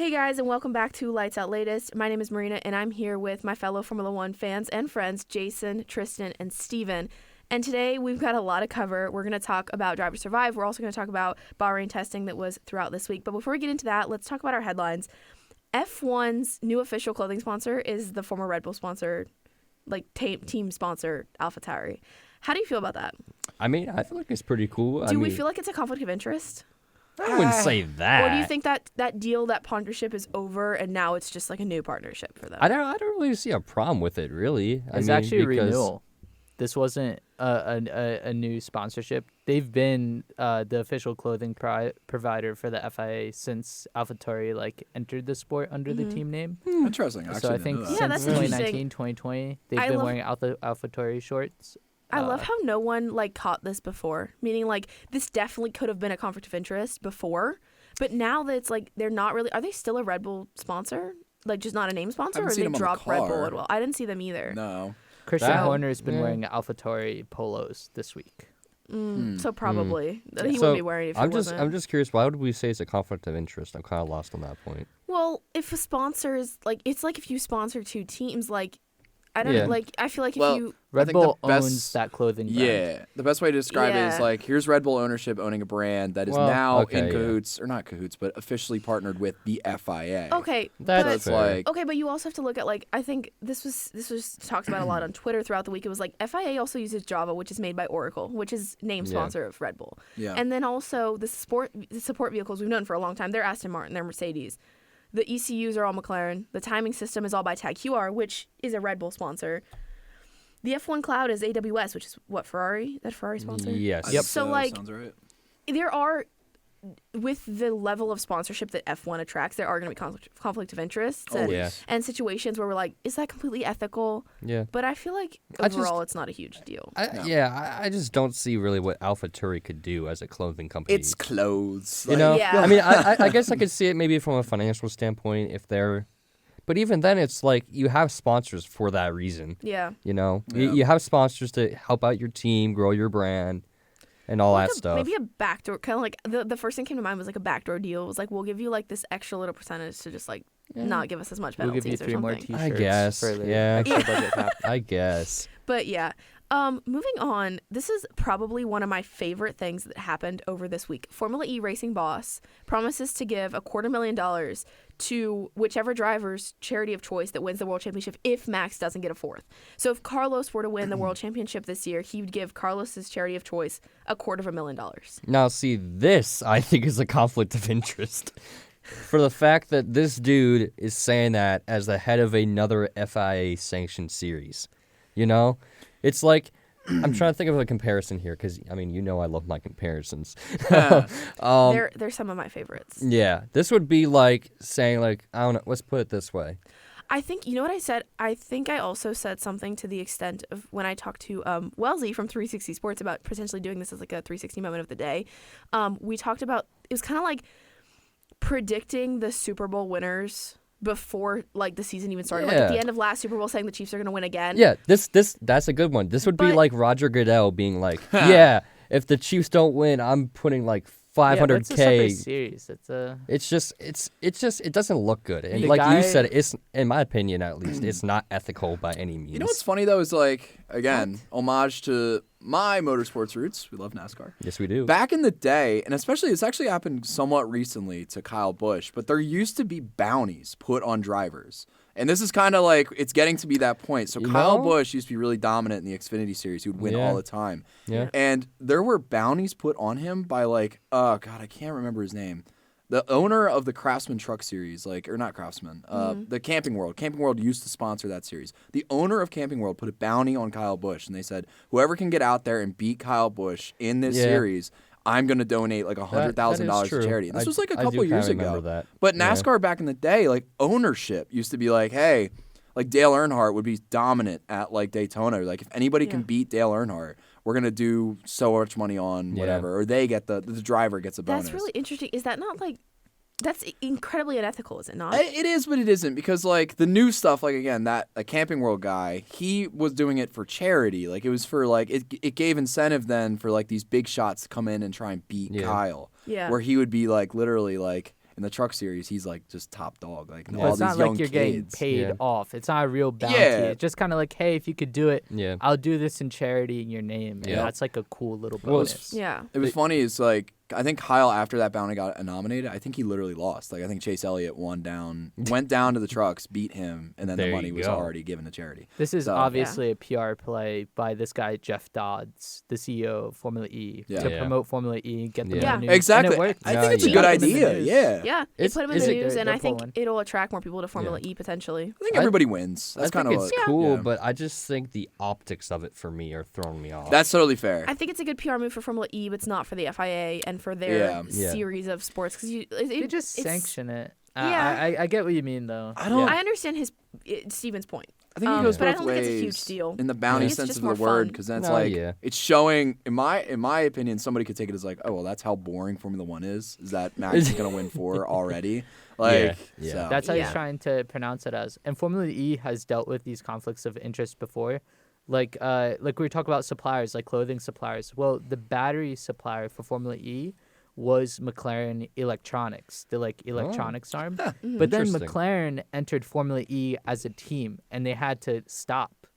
Hey guys, and welcome back to Lights Out Latest. My name is Marina, and I'm here with my fellow Formula One fans and friends, Jason, Tristan, and Steven. And today we've got a lot to cover. We're going to talk about Drive to Survive. We're also going to talk about Bahrain testing that was throughout this week. But before we get into that, let's talk about our headlines. F1's new official clothing sponsor is the former Red Bull sponsor, team sponsor, AlphaTauri. How do you feel about that? I mean, I feel like it's pretty cool. Do we feel like it's a conflict of interest? I wouldn't say that. Or do you think that deal, that partnership is over and now it's just like a new partnership for them? I don't really see a problem with it, really. It's actually a renewal. This wasn't a new sponsorship. They've been the official clothing provider for the FIA since AlphaTauri entered the sport under the team name. Interesting. So I think since that's 2019, 2020, they've been wearing AlphaTauri shorts. I love how no one caught this before, meaning this definitely could have been a conflict of interest before, but now that it's they're not really. Are they still a Red Bull sponsor? Just not a name sponsor, or they dropped Red Bull as well? I didn't see them either. No. Christian Horner has been wearing AlphaTauri polos this week. So probably he wouldn't be wearing it if I'm just curious. Why would we say it's a conflict of interest? I'm kind of lost on that point. Well, if a sponsor is it's like if you sponsor two teams, I don't know. I feel like if you Red Bull owns that clothing brand. Yeah, the best way to describe it is here's Red Bull ownership owning a brand that is now in cahoots, or not cahoots, but officially partnered with the FIA. Okay, that's okay, but you also have to look at I think this was talked about a lot on Twitter throughout the week. It was FIA also uses Java, which is made by Oracle, which is name sponsor of Red Bull. Yeah, and then also the support vehicles we've known for a long time. They're Aston Martin, they're Mercedes. The ECUs are all McLaren. The timing system is all by Tag QR, which is a Red Bull sponsor. The F1 Cloud is AWS, which is what, Ferrari? That Ferrari sponsor? Yes. Yep. So sounds right. There are, with the level of sponsorship that F1 attracts, there are going to be conflict of interests and situations where we're is that completely ethical? Yeah. But I feel like overall it's not a huge deal. I just don't see really what AlphaTauri could do as a clothing company. It's clothes. You know? Yeah. I mean, I guess I could see it maybe from a financial standpoint if they're... But even then, it's you have sponsors for that reason. Yeah. You know? Yeah. You have sponsors to help out your team, grow your brand, and all that stuff. Maybe a backdoor, kind of the first thing came to mind was a backdoor deal. It was we'll give you this extra little percentage to just not give us as much penalties we'll give you 3 more t-shirts. I guess. For the extra budget cap. I guess. But yeah. Moving on, this is probably one of my favorite things that happened over this week. Formula E racing boss promises to give $250,000 to whichever driver's charity of choice that wins the World Championship if Max doesn't get a fourth. So if Carlos were to win the World Championship this year, he would give Carlos's charity of choice $250,000. Now, see, this, I think, is a conflict of interest. For the fact that this dude is saying that as the head of another FIA-sanctioned series. You know? It's I'm trying to think of a comparison here because, I love my comparisons. They're some of my favorites. Yeah. This would be saying, I don't know, let's put it this way. I think, you know what I said? I think I also said something to the extent of when I talked to Wellesley from 360 Sports about potentially doing this as a 360 moment of the day. We talked about, it was kind of predicting the Super Bowl winners before the season even started. At the end of last Super Bowl saying the Chiefs are going to win again. Yeah, that's a good one. This would be Roger Goodell being yeah, if the Chiefs don't win, I'm putting $500K. Yeah, that's a separate series. It's just it doesn't look good. And you said, it's, in my opinion at least, it's not ethical by any means. You know what's funny though is again, homage to my motorsports roots. We love NASCAR. Yes, we do. Back in the day, and especially it's actually happened somewhat recently to Kyle Busch, but there used to be bounties put on drivers. And this is kind of it's getting to be that point. So Kyle Busch used to be really dominant in the Xfinity series. He would win all the time. Yeah. And there were bounties put on him by oh God, I can't remember his name. The owner of the Craftsman Truck Series, or not Craftsman, the Camping World. Camping World used to sponsor that series. The owner of Camping World put a bounty on Kyle Busch, and they said, whoever can get out there and beat Kyle Busch in this series, I'm going to donate $100,000 to charity. This was a couple years ago. That. But NASCAR back in the day, ownership used to be hey, Dale Earnhardt would be dominant at Daytona. If anybody can beat Dale Earnhardt, we're going to do so much money on whatever. Or they get the driver gets a bonus. That's really interesting. Is that not that's incredibly unethical, is it not? It is, but it isn't because the new stuff, again, that a Camping World guy, he was doing it for charity. It was for it gave incentive then for these big shots to come in and try and beat Kyle. Yeah. Where he would be literally in the truck series, he's like just top dog. Like But all it's these not young like you're kids. getting paid Yeah. off. It's not a real bounty. Yeah. It's just kind of like, hey, if you could do it, Yeah. I'll do this in charity in your name. And Yeah. that's like a cool little Well, bonus. Yeah. It was funny. Is like I think Kyle after that bounty got nominated. I think he literally lost. Like I think Chase Elliott went down to the trucks, beat him, and then There the you money was go. already given to charity. This is So- obviously a PR play by this guy, Jeff Dodds, the CEO of Formula E, Yeah. to Yeah. promote Formula E, get them Yeah. in the news. Exactly. And it worked. I No, think it's a yeah. good Got them in the idea. news. Yeah. Yeah, they It's- put him in is the it- news, and they're I think pulling. it'll attract more people to Formula Yeah. E potentially. I think I- everybody wins. That's I think kind of it's cool, yeah. but I just think the optics of it for me are throwing me off. That's totally fair. I think it's a good PR move for Formula E, but it's not for the FIA and for their Yeah. Yeah. series of sports because They just sanction it. Yeah. I get what you mean, though. I don't- I understand Steven's point. I think it goes but I both don't think ways it's a huge deal. in the I bounty think it's sense just of more the word, fun. because then it's No, like yeah. it's showing. In my opinion, somebody could take it as like, oh well, that's how boring Formula One is. Is that Max is gonna win 4 already? Like, Yeah. so. That's how Yeah. he's trying to pronounce it as. And Formula E has dealt with these conflicts of interest before. Like we were talking about suppliers, like clothing suppliers. Well, the battery supplier for Formula E was McLaren Electronics, the electronics arm. But then Interesting. McLaren entered Formula E as a team, and they had to stop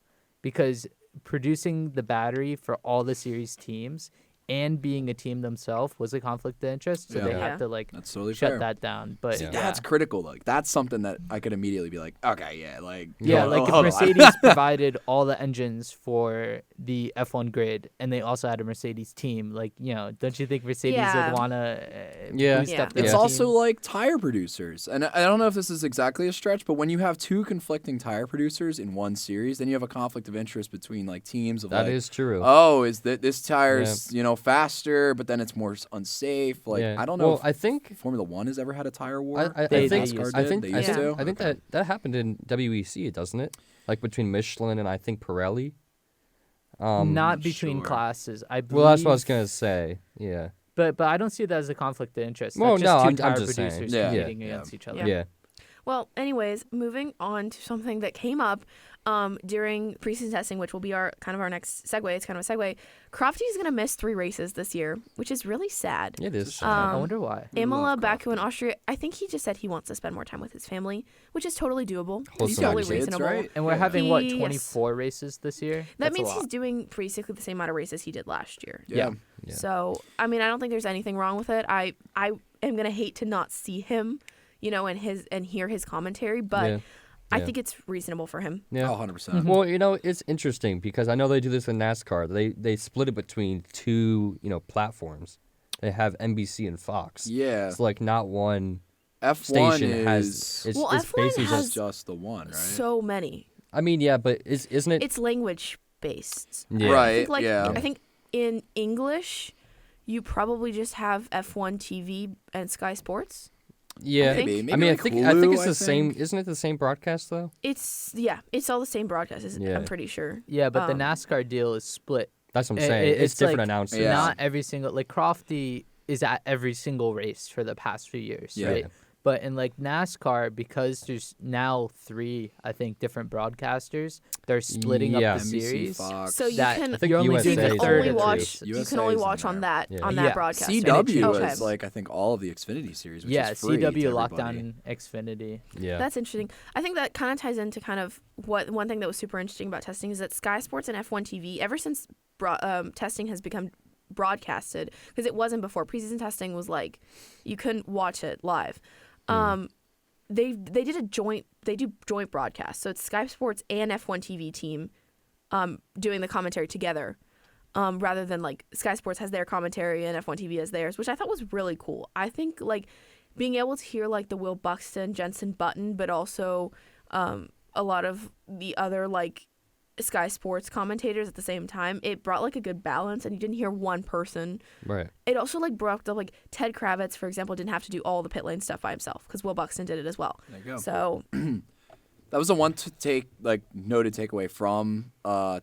because producing the battery for all the series teams and being a team themselves was a conflict of interest. So Yeah. they Yeah. had to That's totally shut fair. that down. But See, yeah. that's critical. Like that's something that I could immediately be like, okay, yeah, like Yeah, hold- like if hold on. Mercedes provided all the engines for the F1 grid and they also had a Mercedes team, like, don't you think Mercedes Yeah. would want to Yeah. boost Yeah. up their It's team? also like tire producers. And I don't know if this is exactly a stretch, but when you have 2 conflicting tire producers in one series, then you have a conflict of interest between like teams of That like, is true. oh, is that this tire's, faster, but then it's more unsafe. Like yeah. I don't know Well, if I think Formula 1 has ever had a tire war. I They think used I to. think They I used think, to? I think Okay. that happened in WEC, doesn't it? Like between Michelin and I think Pirelli. not between sure. classes. I believe, Well, that's what I was gonna say. Yeah. But I don't see that as a conflict of interest. Well, That's just no, two I'm tire just saying. producers Yeah. competing Yeah. against each other. Yeah. Yeah. Well, anyways, moving on to something that came up during preseason testing, which will be our next segue. It's kind of a segue. Crofty is going to miss 3 races this year, which is really sad. It is. I wonder why. We Imola, love Baku, and Crofty. Austria. I think he just said he wants to spend more time with his family, which is totally doable. Wholesome It's totally kids, reasonable. right? And we're Yeah. having, what, Yes. 24 races this year? That That's a means lot. he's doing basically the same amount of races he did last year. Yeah. Yeah. So, I mean, I don't think there's anything wrong with it. I am gonna hate to not see him, and hear his commentary, but Yeah. I Yeah. think it's reasonable for him. Yeah. Oh, 100%. Well, it's interesting because I know they do this in NASCAR. They split it between 2, platforms. They have NBC and Fox. Yeah. It's like not one F1 station is has. It's, Well, it's F1 basically has just. the one, right? So many. I mean, yeah, but isn't it? It's language based. Yeah. Right. I yeah. think in English, you probably just have F1 TV and Sky Sports. Yeah. think- Maybe I mean, like I think Hulu, it's the I same. think. Isn't it the same broadcast though? It's all the same broadcast. Yeah. I'm pretty sure. Yeah, but the Um, NASCAR deal is split. That's what I'm It- saying. it- It's it's different like- announcers. Yeah. Not every single, like Crofty is at every single race for the past few years, Yeah. right? But in like NASCAR, because there's now 3, I think, different broadcasters, they're splitting Yeah. up the NBC, series. Fox. So you That- can I think you're only USA doing a is third only of the watch. races. You USA can only is in watch on there. that Yeah. on that Yeah. broadcast. CW Okay. is like I think all of the Xfinity series, which Yeah, is free CW to everybody. Lockdown Xfinity. Yeah. That's interesting. I think that kind of ties into one thing that was super interesting about testing is that Sky Sports and F1 TV, ever since testing has become broadcasted, because it wasn't before. Preseason testing was like you couldn't watch it live. They do joint broadcasts, so it's Sky Sports and F1 TV team doing the commentary together. Rather than like Sky Sports has their commentary and F1 TV has theirs, which I thought was really cool. I think like being able to hear like the Will Buxton, Jensen Button, but also a lot of the other like Sky Sports commentators at the same time, it brought like a good balance, and you didn't hear one person. Right. It also like brought up like Ted Kravitz, for example, didn't have to do all the pit lane stuff by himself because Will Buxton did it as well. There you go. So That was the one noted takeaway from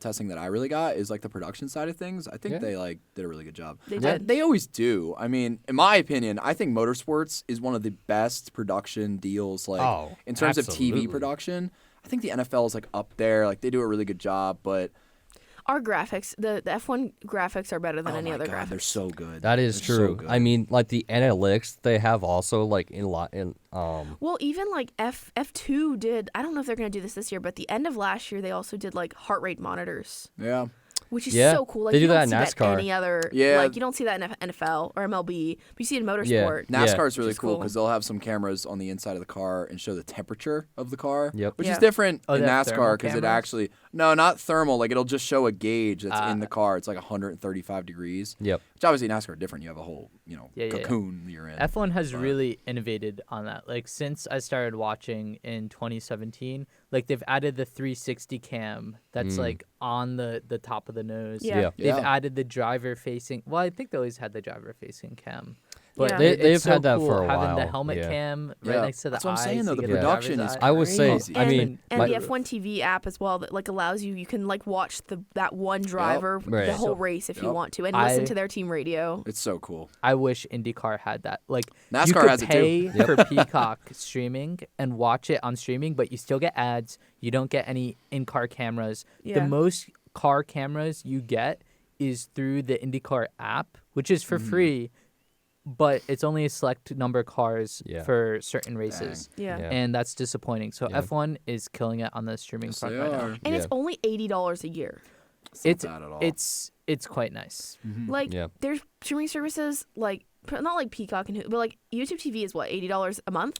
testing that I really got is like the production side of things. I think Yeah. they like did a really good job. They Yeah. did. They always do. I mean, in my opinion, I think motorsports is one of the best production deals in terms of TV absolutely. production. I think the NFL is like up there. Like they do a really good job, but Our graphics, the F1 graphics are better than any other graphics. They're so good. That is They're true. So good. I mean, like the analytics they have also like Well, even like F2 did. I don't know if they're gonna do this year, but the end of last year they also did like heart rate monitors, yeah. which is Yeah, so cool. Like they do you don't that in see that NASCAR. any other. Yeah. Like you don't see that in NFL or MLB, but you see it in motorsport. NASCAR's really Which is cool cool. because they'll have some cameras on the inside of the car and show the temperature of the car. Yep. Which Yeah. is different Oh, in they have thermal NASCAR because it cameras? actually not thermal. Like it'll just show a gauge that's in the car. It's like 135 degrees. Yep. Which obviously NASCAR are different. You have a whole Yeah. cocoon you're in. F1 has But- really innovated on that. Like since I started watching in 2017, like they've added the 360 cam that's like on the top of the nose. Yeah. Yeah. They've Yeah. added the driver facing. Well, I think they always had the driver facing cam. But Yeah. it- They've it's so had that cool for a having the while, helmet yeah. cam right Yeah. next to the That's what I'm eyes. saying, though. You The get production driver's is eye. I would say. Crazy. I And, mean, and my- the F1 TV app as well that like allows you can like watch that one driver Right. the whole So- race if you Yep. want to and I- listen to their team radio. It's so cool. I wish IndyCar had that. Like you NASCAR could has it too. pay for Peacock streaming and watch it on streaming, but you still get ads. You don't get any in-car cameras. Yeah. The most car cameras you get is through the IndyCar app, which is for free, but it's only a select number of cars Yeah. for certain races. Yeah. Yeah. And that's disappointing. So Yeah. F1 is killing it on the streaming Yes, front they right are. now. And it's Yeah. only $80 a year. It's not bad at all. It's quite nice. Like Yeah. there's streaming services like not like Peacock and but like YouTube TV is what $80 a month.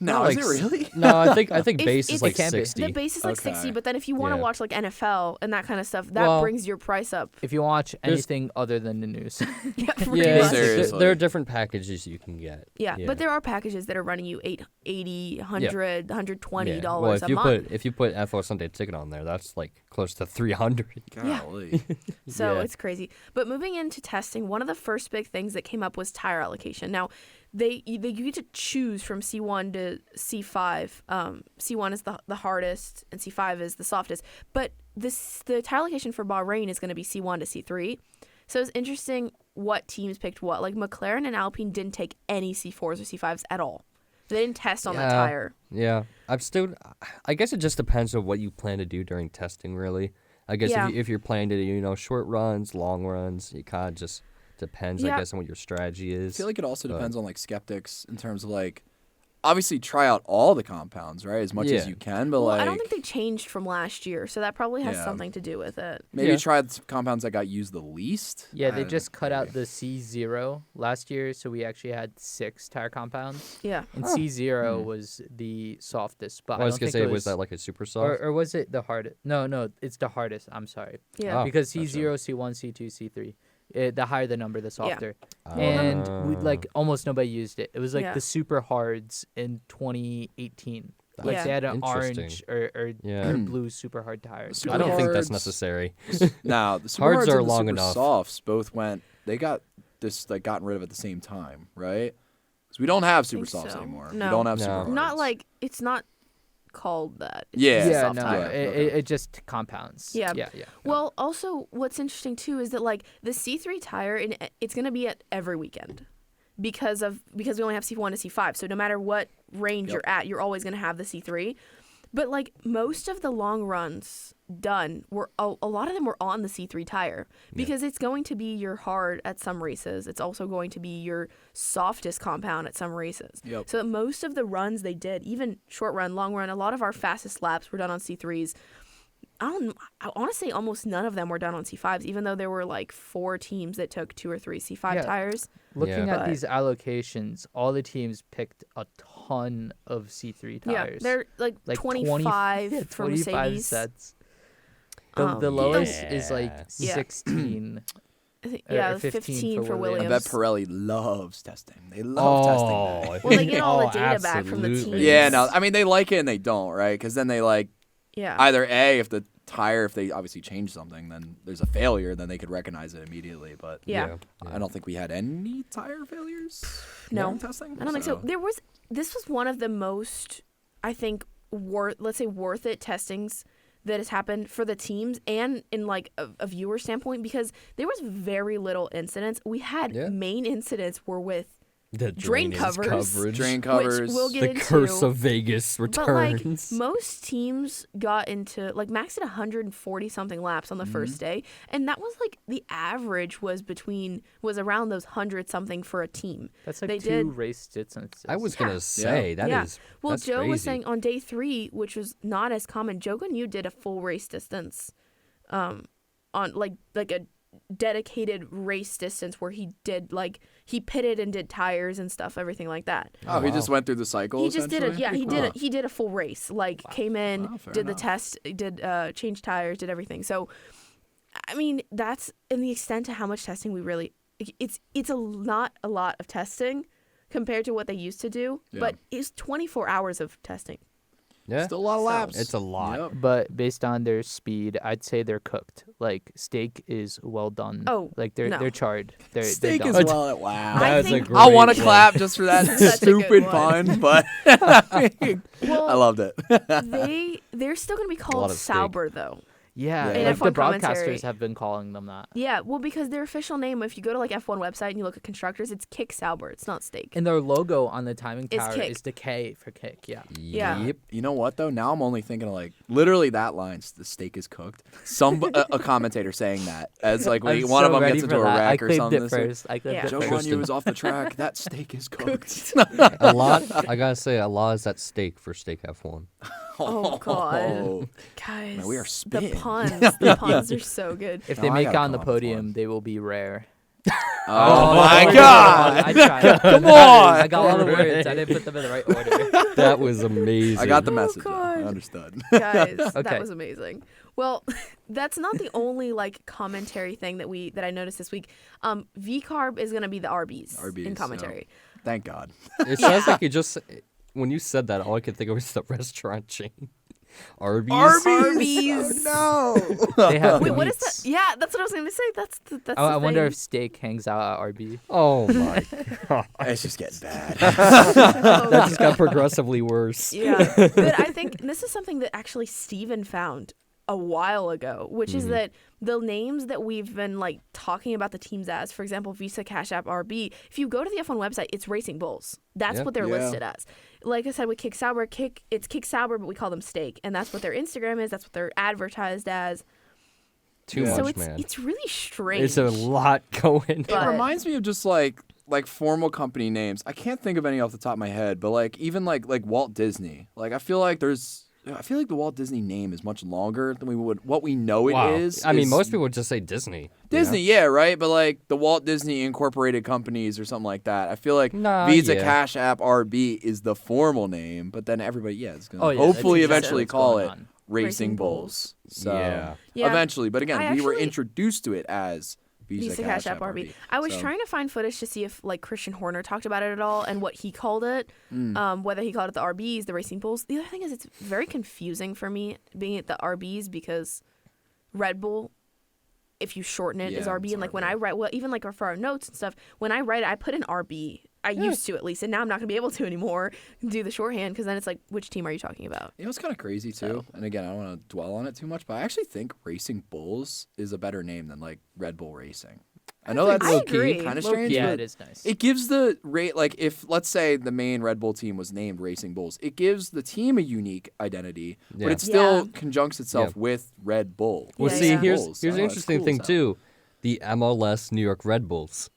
no, like is it really? No, I think If- base if is like it can be. 60. The base is like Okay. 60, but then if you want to Yeah. watch like NFL and that kind of stuff, that Well, brings your price up. If you watch There's- anything other than the news. Yeah, pretty Yeah, much. Seriously. there are different packages you can get. Yeah, but there are packages that are running you $80, $100, $120 Well, if a you month. if you put F4 Sunday Ticket on there, that's like close to 300. Golly. So Yeah. it's crazy. But moving into testing, one of the first big things that came up was tire allocation. Now, you get to choose from C1 to C5. C1 is the hardest, and C5 is the softest. But the tire allocation for Bahrain is going to be C1 to C3. So it's interesting what teams picked what. Like McLaren and Alpine didn't take any C4s or C5s at all. They didn't test on that Yeah. tire. Yeah, I guess it just depends on what you plan to do during testing, really. I guess Yeah. if you're planning to do, short runs, long runs, it kind of just depends, Yeah. I guess, on what your strategy I is. feel like it also but- depends on like skeptics in terms of like, obviously try out all the compounds, right, as much as Yeah. you can. But Well, like, I don't think they changed from last year, so that probably has Yeah. something to do with it. maybe Yeah. try the compounds that got used the least. Yeah, I they don't just know, cut out maybe. the C0 last year, so we actually had 6 tire compounds. Yeah. And C0 was the softest, but I was don't gonna think say, it was that like a super soft? or was it the hardest? No, it's the hardest. I'm sorry. Yeah. Oh, Because gotcha. C0, C1, C2, C3. The higher the number, the softer. Ah. And we like almost nobody used it. It was like Yeah. the super hards in 2018. Like Yeah. they had an Interesting. orange or Yeah. or blue super hard tires. Super I don't think that's hards. necessary. Now the super Hards hards are and the long super enough. softs both went. They got this like gotten rid of at the same time, right? Because we don't have super Think softs so. anymore. No. We don't have No. super hards. Not like it's not called that. It's Yeah. just a Yeah, soft no, tire. Yeah, it, okay. it just compounds. Yeah. yeah. Well, also what's interesting too is that like the C3 tire it's going to be at every weekend because we only have C1 to C5. So no matter what range Yep. you're at, you're always going to have the C3. But like most of the long runs done were a lot of them were on the C3 tire because it's going to be your hard at some races. It's also going to be your softest compound at some races. Yep. So most of the runs they did, even short run, long run, a lot of our fastest laps were done on C3s. I want to say almost none of them were done on C5s, even though there were like 4 teams that took 2 or 3 C5 Yeah. tires. Looking Yeah. at But- these allocations, all the teams picked a ton of C3 tires. Yeah, they're like 25 yeah, for 25 Mercedes. sets. The lowest is like Yeah. 16. I think, Or yeah, 15 for for Williams. I bet Pirelli loves testing. They love testing that. Well, they get all the Oh, data back from the absolutely. teams. Yeah, no, I mean they like it and they don't, right? Because then they like Yeah. either A, if the tire, if they obviously change something, then there's a failure, then they could recognize it immediately. But Yeah. I don't think we had any tire failures. No. during testing. I don't think so. This was one of the most, I think, worth it testings that has happened for the teams and in like a viewer standpoint because there was very little incidents. We had Yeah. main incidents were with The drain drainage covers. coverage. Drain covers. Which we'll get The into. curse of Vegas But like returns. most teams got into like Max did 140 something laps on the first day, and that was like the average was around those 100 something for a team. That's like They two did- race distances. I was gonna say that is. Well, that's Joe was crazy. saying on day 3, which was not as common. Joe and you did a full race distance, on like a dedicated race distance where he did like he pitted and did tires and stuff, everything like that. Oh, he just went through the cycle. He just did it. essentially? Yeah, he Pretty did cool. it. He did a full race. Like came in, Wow, fair did the enough. test, did change tires, did everything. So, I mean, that's in the extent to how much testing we really. It's not a lot of testing compared to what they used to do, Yeah. but it's 24 hours of testing. Yeah, Still a lot of So- laps. it's a lot. Yep. But based on their speed, I'd say they're cooked. Like steak is well done. Oh, like they're no. charred. They're Steak done. as well. Wow. I That is a think- great I want to one. clap just for that Such a good stupid one. pun, but I Well, loved it. they're still gonna be lot called of steak. Sauber though. Yeah, In like the F1 commentary. broadcasters have been calling them that. Yeah, well, because their official name, if you go to like F1 website and you look at constructors, it's Kick Sauber. It's not steak. And their logo on the timing Is tower kick. is the K for kick. Yeah. Yeah. Yep. You know what though? Now I'm only thinking of like literally that line. The steak is cooked. A commentator saying that as like when I'm one of so them ready gets into for a that. wreck I or claimed something. it first. I claimed Yeah. it Joe first. Bonnier was off the track. That steak is cooked. A lot. I gotta say, a lot is that steak for Steak F1. Oh, God. Oh. Guys, Man, we are the spitting. the puns are so good. If No, they I make it gotta on the come up with podium, one. they will be rare. Oh we're my good. God! I tried. Come on! I got all the words. I didn't put them in the right order. That was amazing. I got the Oh, message. though. I God. understood. Guys, that Okay. was amazing. Well, that's not the only like commentary thing that I noticed this week. V-carb is gonna be the RBs, RBs, in yeah. commentary. Thank God. It sounds like you just. When you said that, all I could think of was the restaurant chain. Arby's. Arby's. Oh, no. They have Wait, the what is that? meats. Yeah, that's what I was gonna say. That's the I wonder thing. if steak hangs out at RB. Oh my god. It's just getting bad. Oh, That just got progressively worse. Yeah, but I think this is something that actually Steven found a while ago, which is that the names that we've been like talking about the teams as, for example, Visa, Cash App, RB, if you go to the F1 website, it's Racing Bulls. That's Yeah. what they're Yeah. listed as. Like I said with Kick Sauber, it's Kick Sauber, but we call them Steak, and that's what their Instagram is. That's what they're advertised as. Too Yeah. much, So it's man. it's really strange. It's a lot going. But- It reminds me of just like formal company names. I can't think of any off the top of my head, but like even like Walt Disney. Like I feel like the Walt Disney name is much longer than what we know it Wow. is. I mean, is most people would just say Disney. you Disney, know? yeah, right. But like the Walt Disney Incorporated companies or something like that. I feel like Nah, Visa, yeah. Cash App, RB is the formal name, but then everybody, is gonna Oh, yeah, that's hopefully exactly eventually what's call going it on. Racing Racing Bulls. So Yeah. Yeah. eventually, but again, I we were actually- introduced to it as Visa, Cash App, RB. I was So- trying to find footage to see if like Christian Horner talked about it at all and what he called it, whether he called it the RBs, the Racing Bulls. The other thing is it's very confusing for me being at the RBs because Red Bull, if you shorten it, is Yeah, RB. it's And like when RB. I write, well, even like for our notes and stuff, when I write it, I put an RB. I used to at least, and now I'm not gonna be able to anymore do the shorthand because then it's like, which team are you talking about? You know, it's kind of crazy too. And again, I don't want to dwell on it too much, but I actually think Racing Bulls is a better name than like Red Bull Racing. I know that's I agree. kind of Low-key, strange. yeah, but it is nice. It gives the rate like if let's say the main Red Bull team was named Racing Bulls, it gives the team a unique identity, Yeah. but it still Yeah. conjuncts itself Yeah. with Red Bull. Well, Yeah, see, yeah. here's Bulls. an Oh, it's interesting cool thing as hell. too. The MLS New York Red Bulls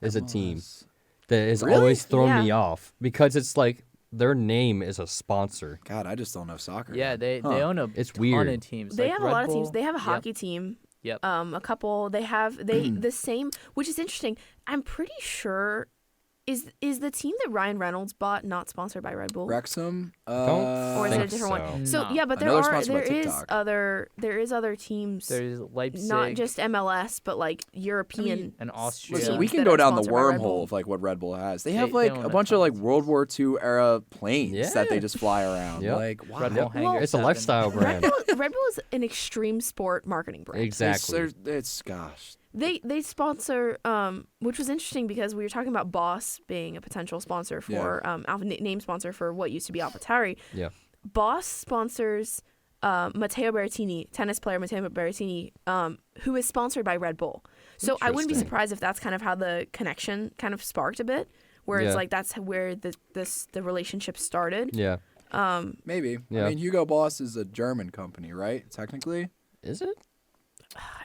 is a team MLS. that has Really? always thrown me Yeah. off because it's like their name is a sponsor. God, I just don't know soccer. Yeah, man. they Huh. own a It's ton weird. of teams. They like have a Red lot of teams. Bull. They have a Yep. hockey team. Yep. A couple. They have the same, which is interesting. I'm pretty sure is the team that Ryan Reynolds bought not sponsored by Red Bull, Wrexham. Don't or is it a think different one? So No. yeah, but I know they're there sponsored by is TikTok. other teams, There's Leipzig. not just MLS, but like European. and Austria. Listen, teams we can that go are down the sponsored by Red wormhole Bull. of like what Red Bull has. They They- have they like own a a bunch ton of of like World War II era planes that they Yeah. just fly around. Yep. Like wow. Red Bull Yep. Hangar It's a 7. lifestyle brand. Red Bull is an extreme sport marketing brand. Exactly. It's gosh. They sponsor, which was interesting because we were talking about Boss being a potential sponsor for name sponsor for what used to be AlphaTauri. Yeah. Boss sponsors Matteo Berrettini, tennis player Matteo Berrettini, who is sponsored by Red Bull. So I wouldn't be Interesting. surprised if that's kind of how the connection kind of sparked a bit, where it's Yeah. like that's where the relationship started. Yeah. Maybe. Yeah. I mean, Hugo Boss is a German company, right? Technically. Is it?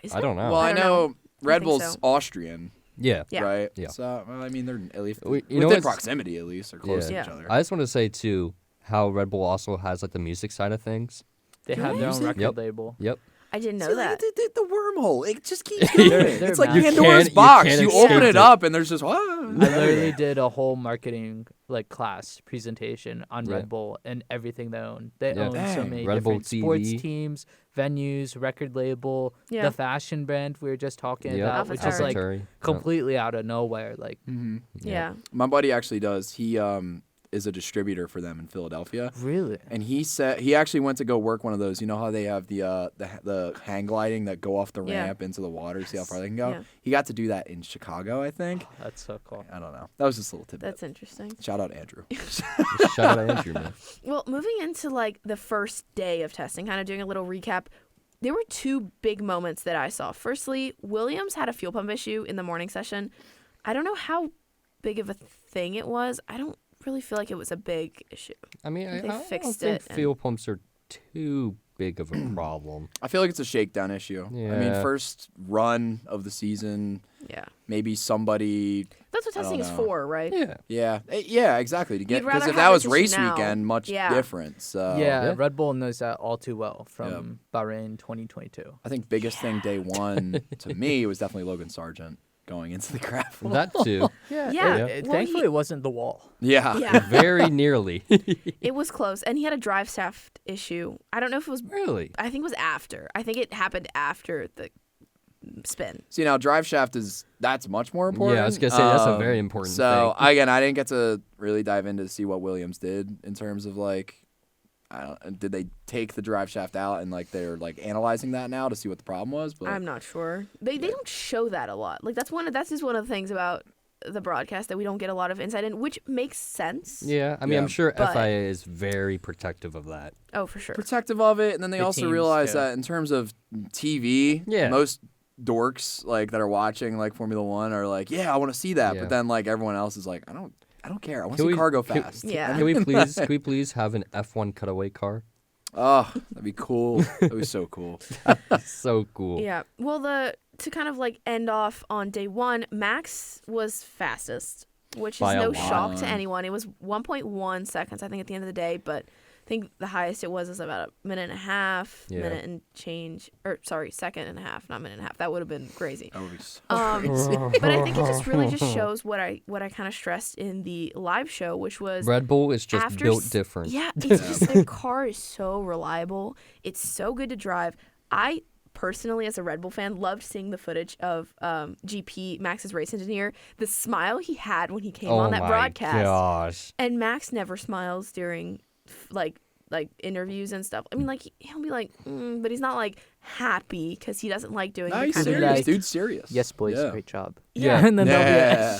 Is I it? don't know. Well, I don't know know. Red think Bull's so. Austrian, Yeah. Yeah. right? Yeah. So, well, I mean, they're at least You know within what's- proximity, at least, or close Yeah. to each other. I just want to say too how Red Bull also has like the music side of things. They Do have they? their own record Yep. label. Yep. I didn't know See, that. like, the wormhole, it just keeps going. They're It's like massive. Pandora's You box. can't You escape open it it. up, and there's just what? I literally did a whole marketing like class presentation on Yeah. Red Bull and everything they own. They Yeah. own so Dang. many Red Bull different sports TV. teams, venues, record label, Yeah. the fashion brand we were just talking about, which is Alphatari. like Alphatari. completely out of nowhere. Like Mm-hmm. Yeah. My buddy actually does. He is a distributor for them in Philadelphia. really, And he said he actually went to go work one of those. You know how they have the hang gliding that go off the Yeah. ramp into the water, see how far they can go. Yeah. He got to do that in Chicago, I think. that's so cool. I don't know. That was just a little tidbit. That's interesting. Shout out Andrew. Shout out Andrew, man. Well, moving into like the first day of testing, kind of doing a little recap, there were two big moments that I saw. Firstly, Williams had a fuel pump issue in the morning session. I don't know how big of a thing it was. I don't really feel like it was a big issue. I mean, They I don't fixed think it and- fuel pumps are too big of a problem. I feel like it's a shakedown issue. I mean, Yeah. first run of the season, Yeah. maybe somebody. That's what I testing don't is know. for, right? Yeah. Yeah, exactly. To get You'd rather because if have that was this race issue now. weekend, much Yeah. different. So Yeah, Yeah. Red Bull knows that all too well from Bahrain 2022. I think biggest thing day one to me was definitely Logan Sargent going into the gravel. That too. Yeah. Well, Thankfully, he- it wasn't the wall. Yeah. Yeah. Very nearly. It was close. And he had a drive shaft issue. I don't know if it was, Really? I think it was after. I think it happened after the spin. See now, drive shaft that's much more important. Yeah, I was gonna say that's a very important So thing. again, I didn't get to really dive into to see what Williams did in terms of like, did they take the drive shaft out and like they're like analyzing that now to see what the problem was? But I'm not sure. They don't show that a lot. Like that's just one of the things about the broadcast that we don't get a lot of insight in, which makes sense. Yeah, I mean, Yeah. I'm sure But- FIA is very protective of that. Oh, for sure. protective of it, and then they The also teams, realize too. that in terms of TV, Yeah. most dorks like that are watching like Formula One are like, yeah, I want to see that, Yeah. but then like everyone else is like, I don't care. I want to Can see we- car go can- fast. Yeah. Can we please have an F1 cutaway car? Oh, that'd be cool. That'd be so cool. So cool. Yeah. Well, to kind of like end off on day one, Max was fastest, which is By a no lot. shock to anyone. It was 1.1 seconds, I think, at the end of the day, but I think the highest it was about a minute and a half, Yeah. minute and change, or sorry, second and a half, not minute and a half. That would have been crazy. That would be so But I think it just really just shows what I kind of stressed in the live show, which was Red Bull is just after built s- different. Yeah, it's just their car is so reliable. It's so good to drive. I personally, as a Red Bull fan, loved seeing the footage of GP Max's race engineer. The smile he had when he came Oh on that my broadcast, gosh. and Max never smiles during like interviews and stuff. I mean, like he'll be like, but he's not like happy because he doesn't like doing No, the he's kind of serious. like- Dude's serious. Yes, boys, Yeah. great job. Yeah. and then Yeah.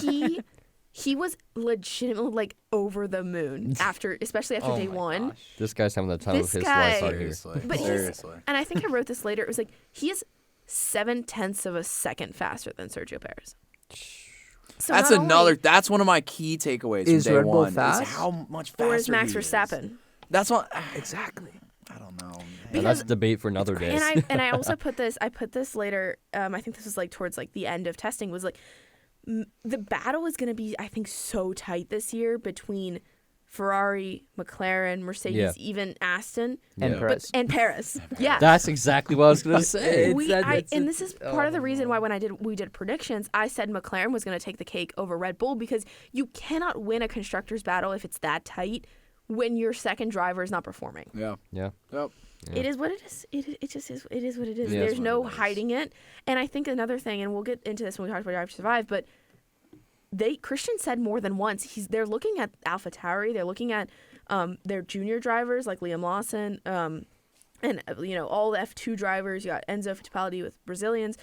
he was legitimately like over the moon after, especially after Oh day my one. gosh. This guy's having the time This of his guy- life out here. Seriously. But he's- Seriously. And I think I wrote this later. It was like he is 0.7 of a second faster than Sergio Perez. So That's not only- another. That's one of my key takeaways Is from day Red Bull one. fast? Is how much faster or is Max he is. Verstappen? That's what. Exactly. I don't know. man. But that's a debate for another day. And I also put this later. I think this was like towards like the end of testing. Was like the battle is going to be, I think, so tight this year between Ferrari, McLaren, Mercedes, Yeah. even Aston, And Yeah. Perez. and Paris. Yeah. That's exactly what I was gonna say. And this is part of the reason why when we did predictions, I said McLaren was going to take the cake over Red Bull because you cannot win a constructors battle if it's that tight when your second driver is not performing. Yeah. Yeah. Yep. Yeah. It is what it is. It just is. It is what it is. Yeah, There's it's what no it is. hiding it. And I think another thing, and we'll get into this when we talk about Drive to Survive, but Christian said more than once they're looking at AlphaTauri, they're looking at their junior drivers like Liam Lawson, and all the F2 drivers. You got Enzo Fittipaldi with Brazilians.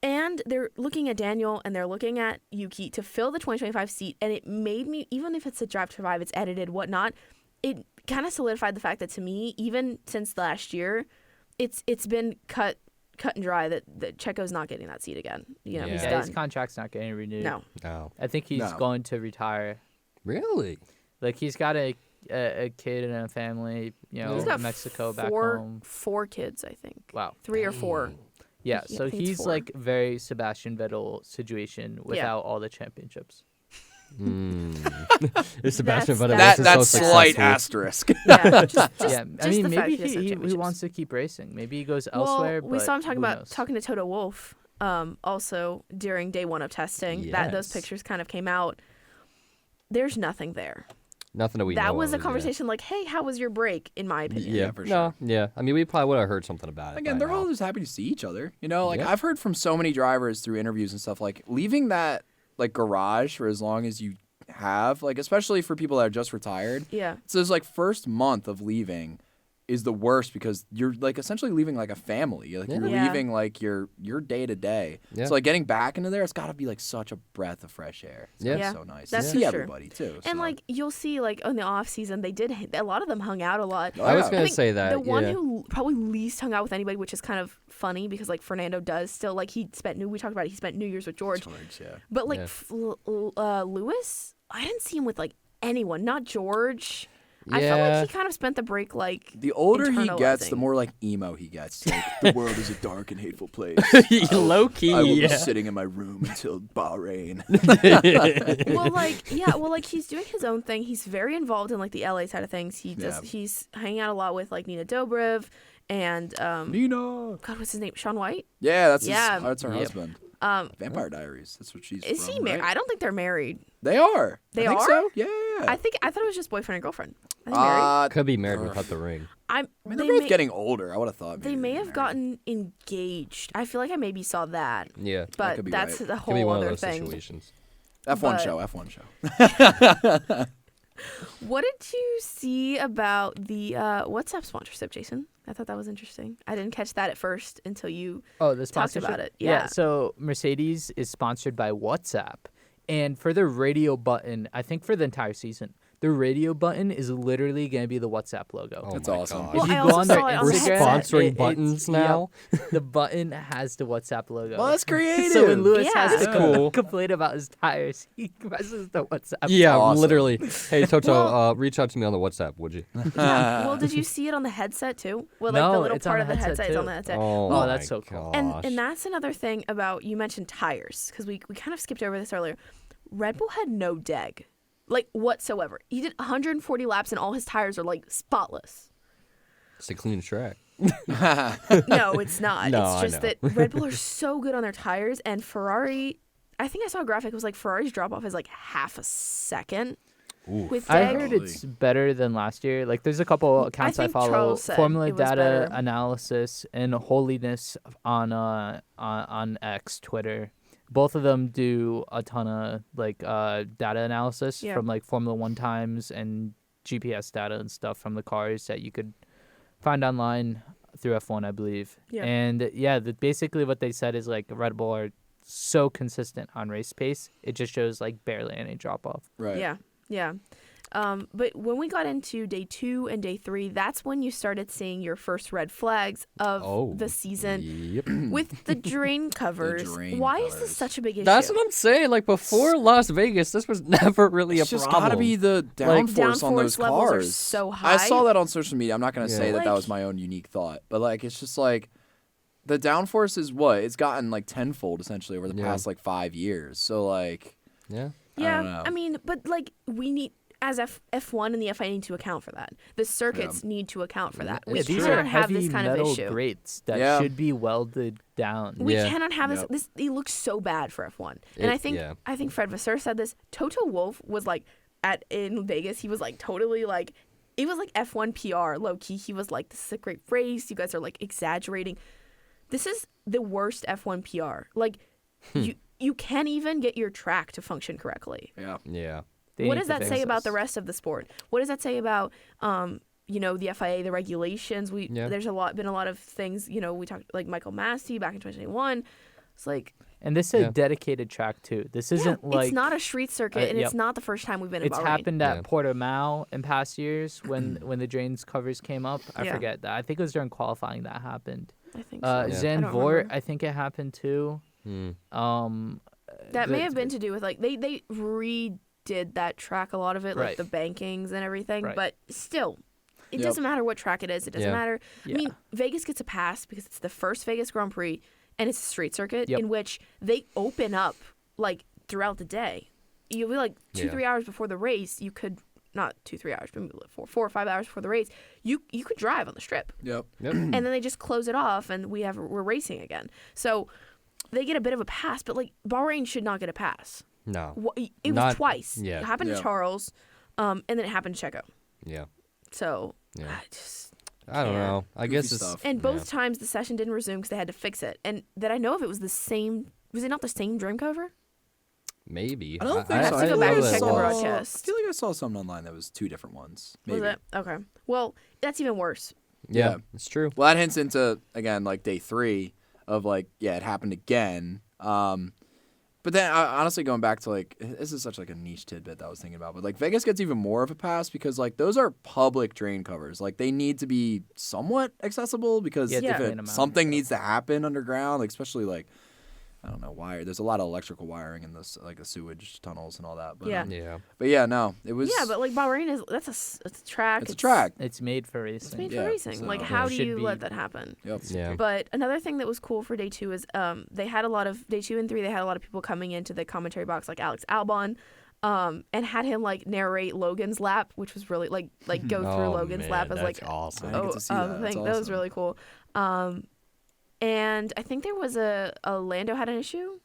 And they're looking at Daniel and they're looking at Yuki to fill the 2025 seat. And it made me, even if it's a Drive to Survive, it's edited, whatnot, it kind of solidified the fact that to me, even since last year, it's been cut and dry that Checo's not getting that seat again. You know, he's Yeah. Yeah, his done. contract's not getting renewed. No. Oh, I think he's No. going to retire. really? Like he's got a kid and a family, you know, He's got in Mexico back four home. kids, I think. Wow. 3 or 4. Yeah, Yeah, so I think it's he's 4. like very Sebastian Vettel situation without all the championships. Is Sebastian Vettel That's- was That's so slight successful? asterisk. Yeah, just Yeah, I just mean the fact maybe he has no he championships. wants to keep racing. Maybe he goes Well, elsewhere. we but saw him talking who about knows? talking to Toto Wolff. Also during day 1 of testing, that those Yes. pictures kind of came out. There's nothing there. Nothing that we know That was a of, yeah. conversation like, "Hey, how was your break?" In my opinion. Yeah, for no, yeah. I mean, we probably would have heard something about it. Again, by they're now. all just happy to see each other. You know, like Yeah. I've heard from so many drivers through interviews and stuff, like leaving that like garage for as long as you have, like especially for people that are just retired. Yeah. So this like first month of leaving is the worst because you're like essentially leaving like a family. Like you're Yeah. leaving like your day to day. Yeah. So like getting back into there, it's got to be like such a breath of fresh air. It's Yeah. gotta be Yeah. so nice. That's to for see sure. everybody too. And so. like you'll see, like in the off season, they did. A lot of them hung out a lot. Oh, I was yeah. gonna think say that. the one yeah. who probably least hung out with anybody, which is kind of funny because like Fernando does still like we talked about it, he spent New Year's with George, yeah. but like Yeah. Lewis, I didn't see him with like anyone, not George. I Yeah. felt like he kind of spent the break like The older he gets, internalizing. the more like emo he gets. Like, the world is a dark and hateful place. Low key. I will yeah. be sitting in my room until Bahrain. well like he's doing his own thing. He's very involved in like the LA side of things. Yeah. He's hanging out a lot with like Nina Dobrev and Nina. God, what's his name? Shaun White? Yeah, that's Yeah. that's her Yep. husband. Vampire Diaries. That's what she's Is from, he married? right? I don't think they're married. They are. They I think are? So. Yeah. I thought it was just boyfriend and girlfriend. Are they married? Could be married without the ring. I mean, they're they both may, getting older. I would have thought. they maybe may they'd have be gotten engaged. I feel like I maybe saw that, Yeah. but could be that's right. a Could be whole one of other those thing. situations. married. but- F1 show. What did you see about the WhatsApp sponsorship, Jason? I thought that was interesting. I didn't catch that at first until you. Oh, the talked sponsorship? about it, yeah. So Mercedes is sponsored by WhatsApp, and for their radio button, I think for the entire season, the radio button is literally going to be the WhatsApp logo. Oh That's my awesome. gosh. Well, if you I go also on their saw it on We're the Instagram, headset. sponsoring it's- buttons yep, now. the button has the WhatsApp logo. Well, that's creative. So when Lewis Yeah. has to That's cool. complain about his tires, he presses the WhatsApp. Yeah, awesome. literally. Hey, Toto, Well- reach out to me on the WhatsApp, would you? Yeah. Well, did you see it on the headset too? Well, like the No, little it's on part the of the headset, headset is on too. the headset. Oh, Oh, my that's so cool. gosh. And that's another thing about, you mentioned tires, because we kind of skipped over this earlier. Red Bull had no deg, like whatsoever. He did 140 laps and all his tires are like spotless. It's a clean track. No, it's not. No, it's I just know. that Red Bull are so good on their tires, and Ferrari, I think I saw a graphic, it was like Ferrari's drop off is like half a second with I deg. heard it's better than last year. Like, there's a couple accounts I think follow, Charles said Formula it was Data better. Analysis and Holiness on X, Twitter. Both of them do a ton of like data analysis Yeah. from like Formula One times and GPS data and stuff from the cars that you could find online through F1, I believe. Yeah. And yeah, basically what they said is like Red Bull are so consistent on race pace, it just shows like barely any drop off. Right. Yeah. But when we got into day 2 and day 3, that's when you started seeing your first red flags of the season Yep. with the drain covers. drain Why is covers. this such a big issue? That's what I'm saying. Like before Las Vegas, this was never really It's a just problem. gotta be the downforce on those downforce levels are cars. so high. I saw that on social media. I'm not gonna say that Like- was my own unique thought, but like it's just like the downforce is what it's gotten like tenfold essentially over the Yeah. past like 5 years. So like Yeah. Yeah, don't know. I mean, but like we need, as F1 and the FIA need to account for that. The circuits need to account for that. Yeah, We it's These true. are cannot have heavy this kind of metal issue. grates that Yeah. should be welded down. We Yeah. cannot have Yep. this. It looks so bad for F1. And I think Fred Vasseur said this. Toto Wolff was like in Vegas. He was like totally like, it was like F1 PR low key. He was like, this is a great race. You guys are like exaggerating. This is the worst F1 PR. Like you can't even get your track to function correctly. yeah. Yeah. They What need does to that fix say about this. the rest of the sport? What does that say about the FIA, the regulations? Yeah. There's been a lot of things, we talked like Michael Massey back in 2021. It's like And this is Yeah. a dedicated track too. This isn't like it's not a street circuit, and yep. it's not the first time we've been in it's Bahrain. happened Yeah. at Portimao in past years when the drains covers came up. I Yeah. forget that. I think it was during qualifying that happened. I think so. Yeah. I don't Zandvoort, remember. I think it happened too. That may have been to do with like they redid that track, a lot of it, like Right. the bankings and everything. Right. But still, it Yep. doesn't matter what track it is. It doesn't Yeah. matter. Yeah. I mean, Vegas gets a pass because it's the first Vegas Grand Prix, and it's a street circuit Yep. in which they open up like throughout the day. You'll be like 2-3 hours before the race. You could not 2-3 hours, but maybe like 4 or 5 hours before the race. You could drive on the strip. Yep. And then they just close it off, and we're racing again. So they get a bit of a pass, but like Bahrain should not get a pass. No. It was Not- twice. yeah. It happened Yeah. to Charles, and then it happened to Checo. Yeah. So Yeah. I just I don't can't. know. I Goofy guess it's stuff. And both times the session didn't resume because they had to fix it. And that I know of, it was the same. Was it not the same dream cover? maybe. I don't think I so. have to go back and check the saw- broadcast. I feel like I saw something online that was 2 different ones. Maybe. Was it? Okay. Well, that's even worse. Yeah, Yeah. it's true. Well, that hints into, again, like day 3 of like, yeah, it happened again. But then honestly, going back to like, this is such like a niche tidbit that I was thinking about, but like Vegas gets even more of a pass because like those are public drain covers. Like they need to be somewhat accessible because Yeah, if definitely it, an amount. something needs to happen underground, like especially like, I don't know, wire. There's a lot of electrical wiring in this, like the sewage tunnels and all that. But, Yeah. Yeah. But yeah, no, it was. Yeah, but like Bahrain is it's a track. it's a track. It's made for It's racing. made Yeah, for racing. so- Like Yeah. how It do should you be- let that happen? Yep. Yeah. But another thing that was cool for day 2 is they had a lot of day 2 and 3. They had a lot of people coming into the commentary box, like Alex Albon, and had him like narrate Logan's lap, which was really like go through Oh, Logan's man, lap as like that's awesome. I didn't get to see that. That's thing. That was awesome. really cool. And I think there was a Lando had an issue.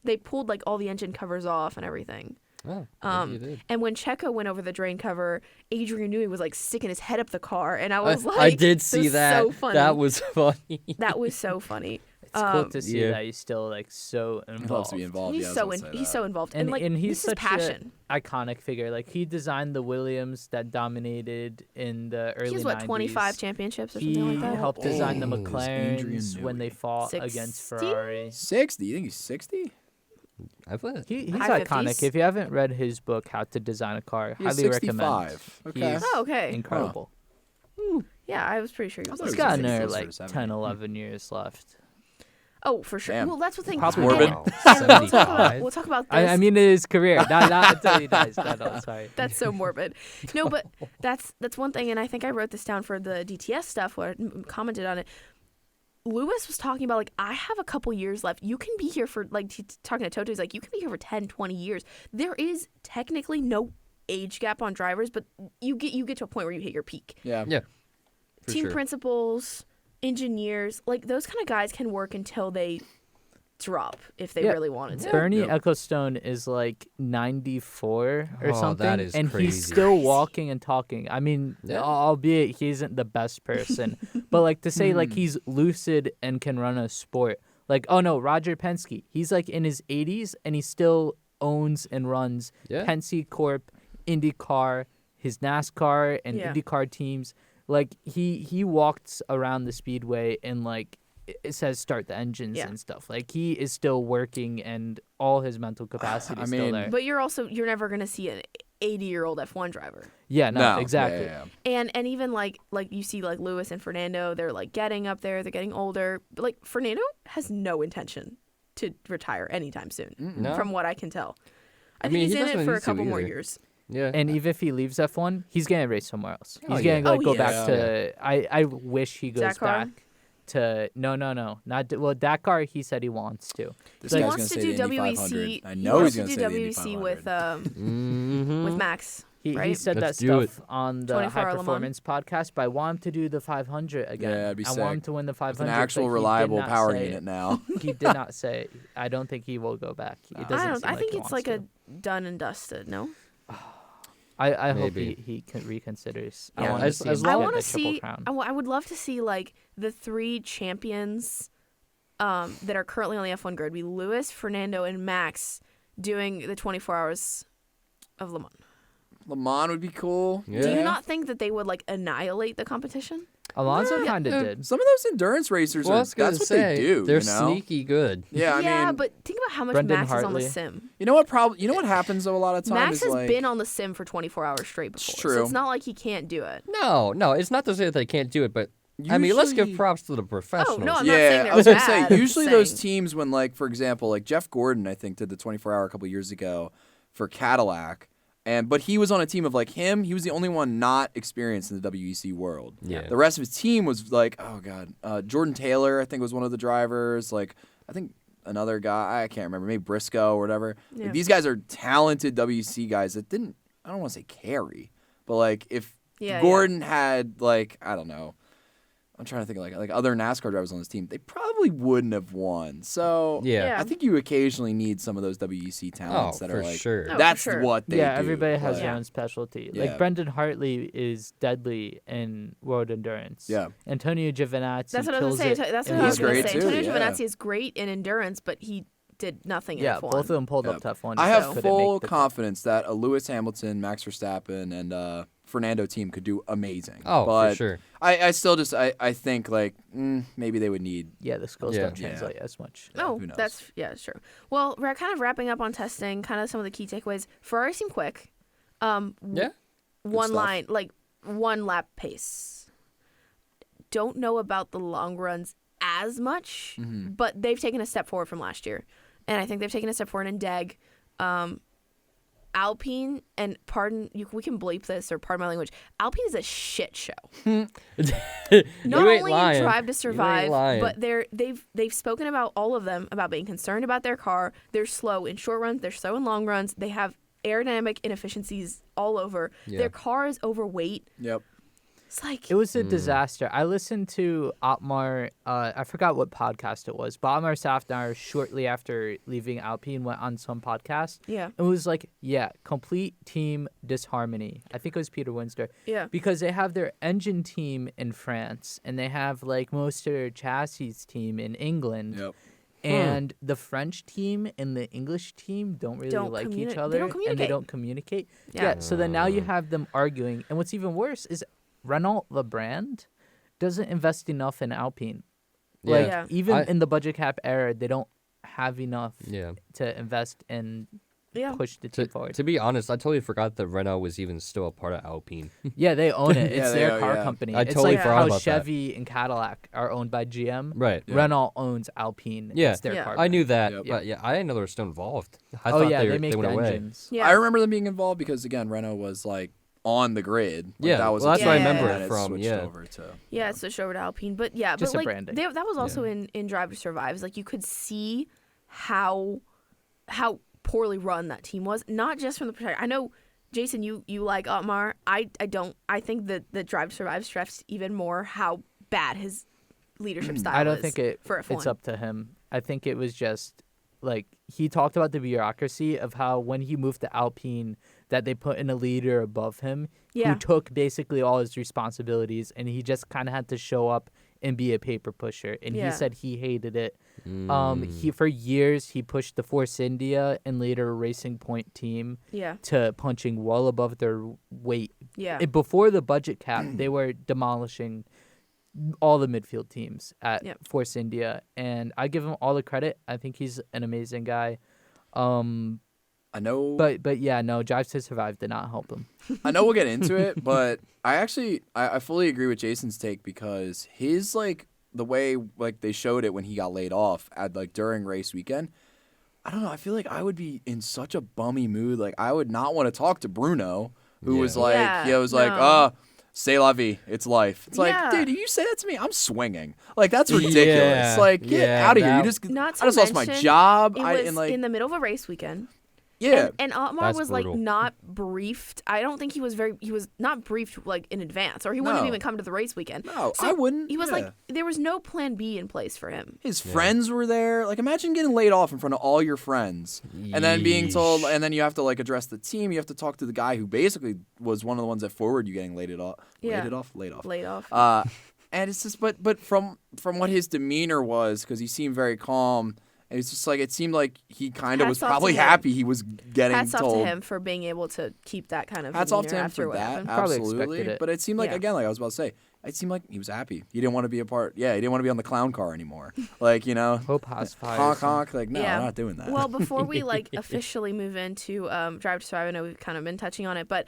They pulled like all the engine covers off and everything. Oh, maybe you did. And when Checo went over the drain cover, Adrian Newey was like sticking his head up the car, and I was like, I did this see was that. So funny. That was funny. That was so funny. It's cool to see Yeah. that he's still like so He loves involved. to be involved. He's yeah, so I was gonna say he's that. so involved, And like he's this is such passion. an iconic figure. Like he designed the Williams that dominated in the early He has what 90s. 25 championships or He something like that. helped design the Oh, it was Adrian McLarens when they Newey. fought 60? against Ferrari. 60? You think he's 60? I bet. He's High iconic. 50s? If you haven't read his book, How to Design a Car, He's highly recommend. 65. Okay. He's Oh, okay. incredible. Yeah, I was pretty sure he was. thought He's he like was got 60s. another closer like to 70. 10, 11 years left. Oh, for sure. Damn. Well, that's the thing. Probably And- morbid. more. and we'll talk 75. about, we'll talk about this. I mean, in his career, not until he dies. No, sorry. That's so morbid. No, but that's one thing, and I think I wrote this down for the DTS stuff where I commented on it. Lewis was talking about, like, I have a couple years left. You can be here for, like, talking to Toto, he's like, you can be here for 10, 20 years. There is technically no age gap on drivers, but you get to a point where you hit your peak. Yeah. Yeah. For Team sure. principals, engineers, like, those kind of guys can work until they drop if they Yeah. really wanted to. Bernie Yep. Ecclestone is like 94 or Oh, something, that is and crazy. he's still walking and talking. I mean, Yeah. albeit he isn't the best person, but like to say like he's lucid and can run a sport. Like, oh no, Roger Penske, he's like in his 80s and he still owns and runs Yeah. Penske Corp, IndyCar, his NASCAR and Yeah. IndyCar teams. Like he walks around the speedway and like it says start the engines Yeah. and stuff. Like he is still working and all his mental capacity I is still mean- there. But you're never going to see an 80-year-old F1 driver. Yeah, no, exactly. Yeah, yeah. And even like you see like Lewis and Fernando, they're like getting up there, they're getting older. But like Fernando has no intention to retire anytime soon, No. from what I can tell. I I think mean, he's he in doesn't it for a need to couple more either. years. Yeah. And even if he leaves F1, he's gonna race somewhere else. Oh, He's yeah. gonna like Oh, go yeah. back to. I wish he goes Dakar? back to. No, not well. Dakar. He said he wants to. This He guy's wants gonna to say do the Indy WEC. 500. I He know wants he's to gonna do say the Indy WEC 500. Mhm. with Max. He Right? said Let's that do stuff on the 24 High hour Le Mans. Performance podcast, but I want him to do the 500 again. Yeah, that'd be I want him sick. to win the With 500. an actual but he did reliable not power say unit it. now. He did not say. I don't think he will go back. It doesn't I seem think he it's wants like to. a done and dusted. No. I hope Maybe. he reconsiders. Yeah. I want As- to see as him I long- get want the to Triple see. Crown. I would love to see like the 3 champions that are currently on the F1 grid be Lewis, Fernando, and Max doing the 24 hours of Le Mans. Le Mans would be cool. Yeah. Do you not think that they would like annihilate the competition? Alonso kind of did. Some of those endurance racers Well, I are was gonna that's what say, they do. They're you know? sneaky good. Yeah, I mean, but think about how much Brendan Max is on the Hartley. sim. you know what happens though a lot of times Max is has like been on the sim for 24 hours straight before. true. So it's not like he can't do it. No, it's not to say that they can't do it, but I mean, let's give Usually- props to the professionals. I'm not yeah, saying they're I was gonna bad, say I'm just usually those saying. teams when like for example like Jeff Gordon I think did the 24-hour a couple years ago for Cadillac. But he was on a team of like him. He was the only one not experienced in the WEC world. Yeah. The rest of his team was like, oh god, Jordan Taylor I think was one of the drivers. Like I think another guy I can't remember, maybe Briscoe or whatever. Yeah. Like, these guys are talented WEC guys that didn't. I don't want to say carry, but like if Gordon had like I don't know. I'm trying to think of like other NASCAR drivers on this team. They probably wouldn't have won. So Yeah. I think you occasionally need some of those WEC talents that for are like sure. Oh, that's for sure. what they Yeah, do. everybody has but- their own specialty. Yeah. Like Brendan Hartley is deadly in world endurance. Yeah. Antonio Giovinazzi That's what I was kills going to say. it That's in what I was He's going great to say. too, Antonio yeah. Giovinazzi is great in endurance, but he did nothing in Yeah, F1. both of them pulled Yep. up tough ones. I that have couldn't full make the- confidence that a Lewis Hamilton, Max Verstappen, and Fernando team could do amazing. Oh, but for sure. I still just I think like maybe they would need. Yeah, the skills Yeah. don't translate as much. Oh, who knows? that's true. Well, we're kind of wrapping up on testing, kind of some of the key takeaways. Ferrari seemed quick. Yeah. One stuff. line, like 1 lap pace. Don't know about the long runs as much, but they've taken a step forward from last year, and I think they've taken a step forward in Deg. Alpine, and we can bleep this or pardon my language. Alpine is a shit show. Not You only ain't lying. in Drive to You ain't Survive, lying. but they've spoken about all of them about being concerned about their car. They're slow in short runs. They're slow in long runs. They have aerodynamic inefficiencies all over. Yeah. Their car is overweight. Yep. It's like It was a disaster. I listened to Otmar, I forgot what podcast it was, but Otmar Safnar shortly after leaving Alpine went on some podcast. Yeah. It was like, complete team disharmony. I think it was Peter Winster. Yeah. Because they have their engine team in France and they have like most of their chassis team in England. Yep. And the French team and the English team don't really like each other. And they communicate. don't communicate. Yeah. Yeah. So then now you have them arguing. And what's even worse is Renault, the brand, doesn't invest enough in Alpine. Yeah. Like, Yeah. even in the budget cap era, they don't have enough Yeah. to invest and Yeah. push the team forward. To be honest, I totally forgot that Renault was even still a part of Alpine. Yeah, they own it. Yeah, It's they their are, car yeah. company. I It's totally like forgot how about that. Chevy and Cadillac are owned by GM. Right. Yeah. Renault owns Alpine. Yeah. It's their Yeah. car I knew brand. that, Yep. but yeah, I didn't know they were still involved. I Oh, thought yeah, they make went the away. engines. Yeah. I remember them being involved because again Renault was like on the grid. Like, Yeah, that was well, that's where I team remember that it had from, switched yeah. over to. Yeah, it switched over to Alpine, but yeah, Just but a like branding. that was also in Drive to Survive. It's like you could see how poorly run that team was, not just from the perspective. I know, Jason, you like Otmar. I don't. I think that the Drive to Survive stressed even more how bad his leadership style is. I don't think for F1. it's up to him. I think it was just like he talked about the bureaucracy of how when he moved to Alpine that they put in a leader above him Yeah. who took basically all his responsibilities and he just kind of had to show up and be a paper pusher and Yeah. he said he hated it. Mm. He for years he pushed the Force India and later Racing Point team Yeah, to punching well above their weight. yeah, And before the budget cap, they were demolishing all the midfield teams at Yep. Force India, and I give him all the credit. I think he's an amazing guy. I know. But yeah, no, Drive to Survive did not help him. I know we'll get into it, but I fully agree with Jason's take because his like the way like they showed it when he got laid off at like during race weekend. I don't know. I feel like I would be in such a bummy mood. Like I would not want to talk to Bruno, who was Yeah. like, Yeah, he was like, no. c'est la vie. It's life. It's like, Yeah. dude, you say that to me, I'm swinging. Like that's ridiculous. Yeah, Like get yeah, out of here. that- You just Not to I just lost my mention, job. It I was and like in the middle of a race weekend. yeah. And Otmar That's was brutal. like not briefed. I don't think he was not briefed like in advance, or he wouldn't have No. even come to the race weekend. No, So I wouldn't. He was yeah. like, there was no plan B in place for him. His friends were there. Like, imagine getting laid off in front of all your friends, and then being told, and then you have to like address the team. You have to talk to the guy who basically was one of the ones that forwarded you getting laid off. Yeah. Laid off. Laid off. And it's just, but from what his demeanor was, because he seemed very calm, And it's just like it seemed like he kind of was Hats off to probably him. happy he was getting Hats told. off to him for being able to keep that kind of Hats off to demeanor him after for what that, happened. Probably absolutely. expected it. But it seemed like Yeah. again, like I was about to say, it seemed like he was happy. He didn't want to be a part. Yeah, he didn't want to be on the clown car anymore. Like Hope Haas fires honk him. honk. Like no, Yeah. I'm not doing that. Well, before we like officially move into Drive to Survive, I know we've kind of been touching on it, but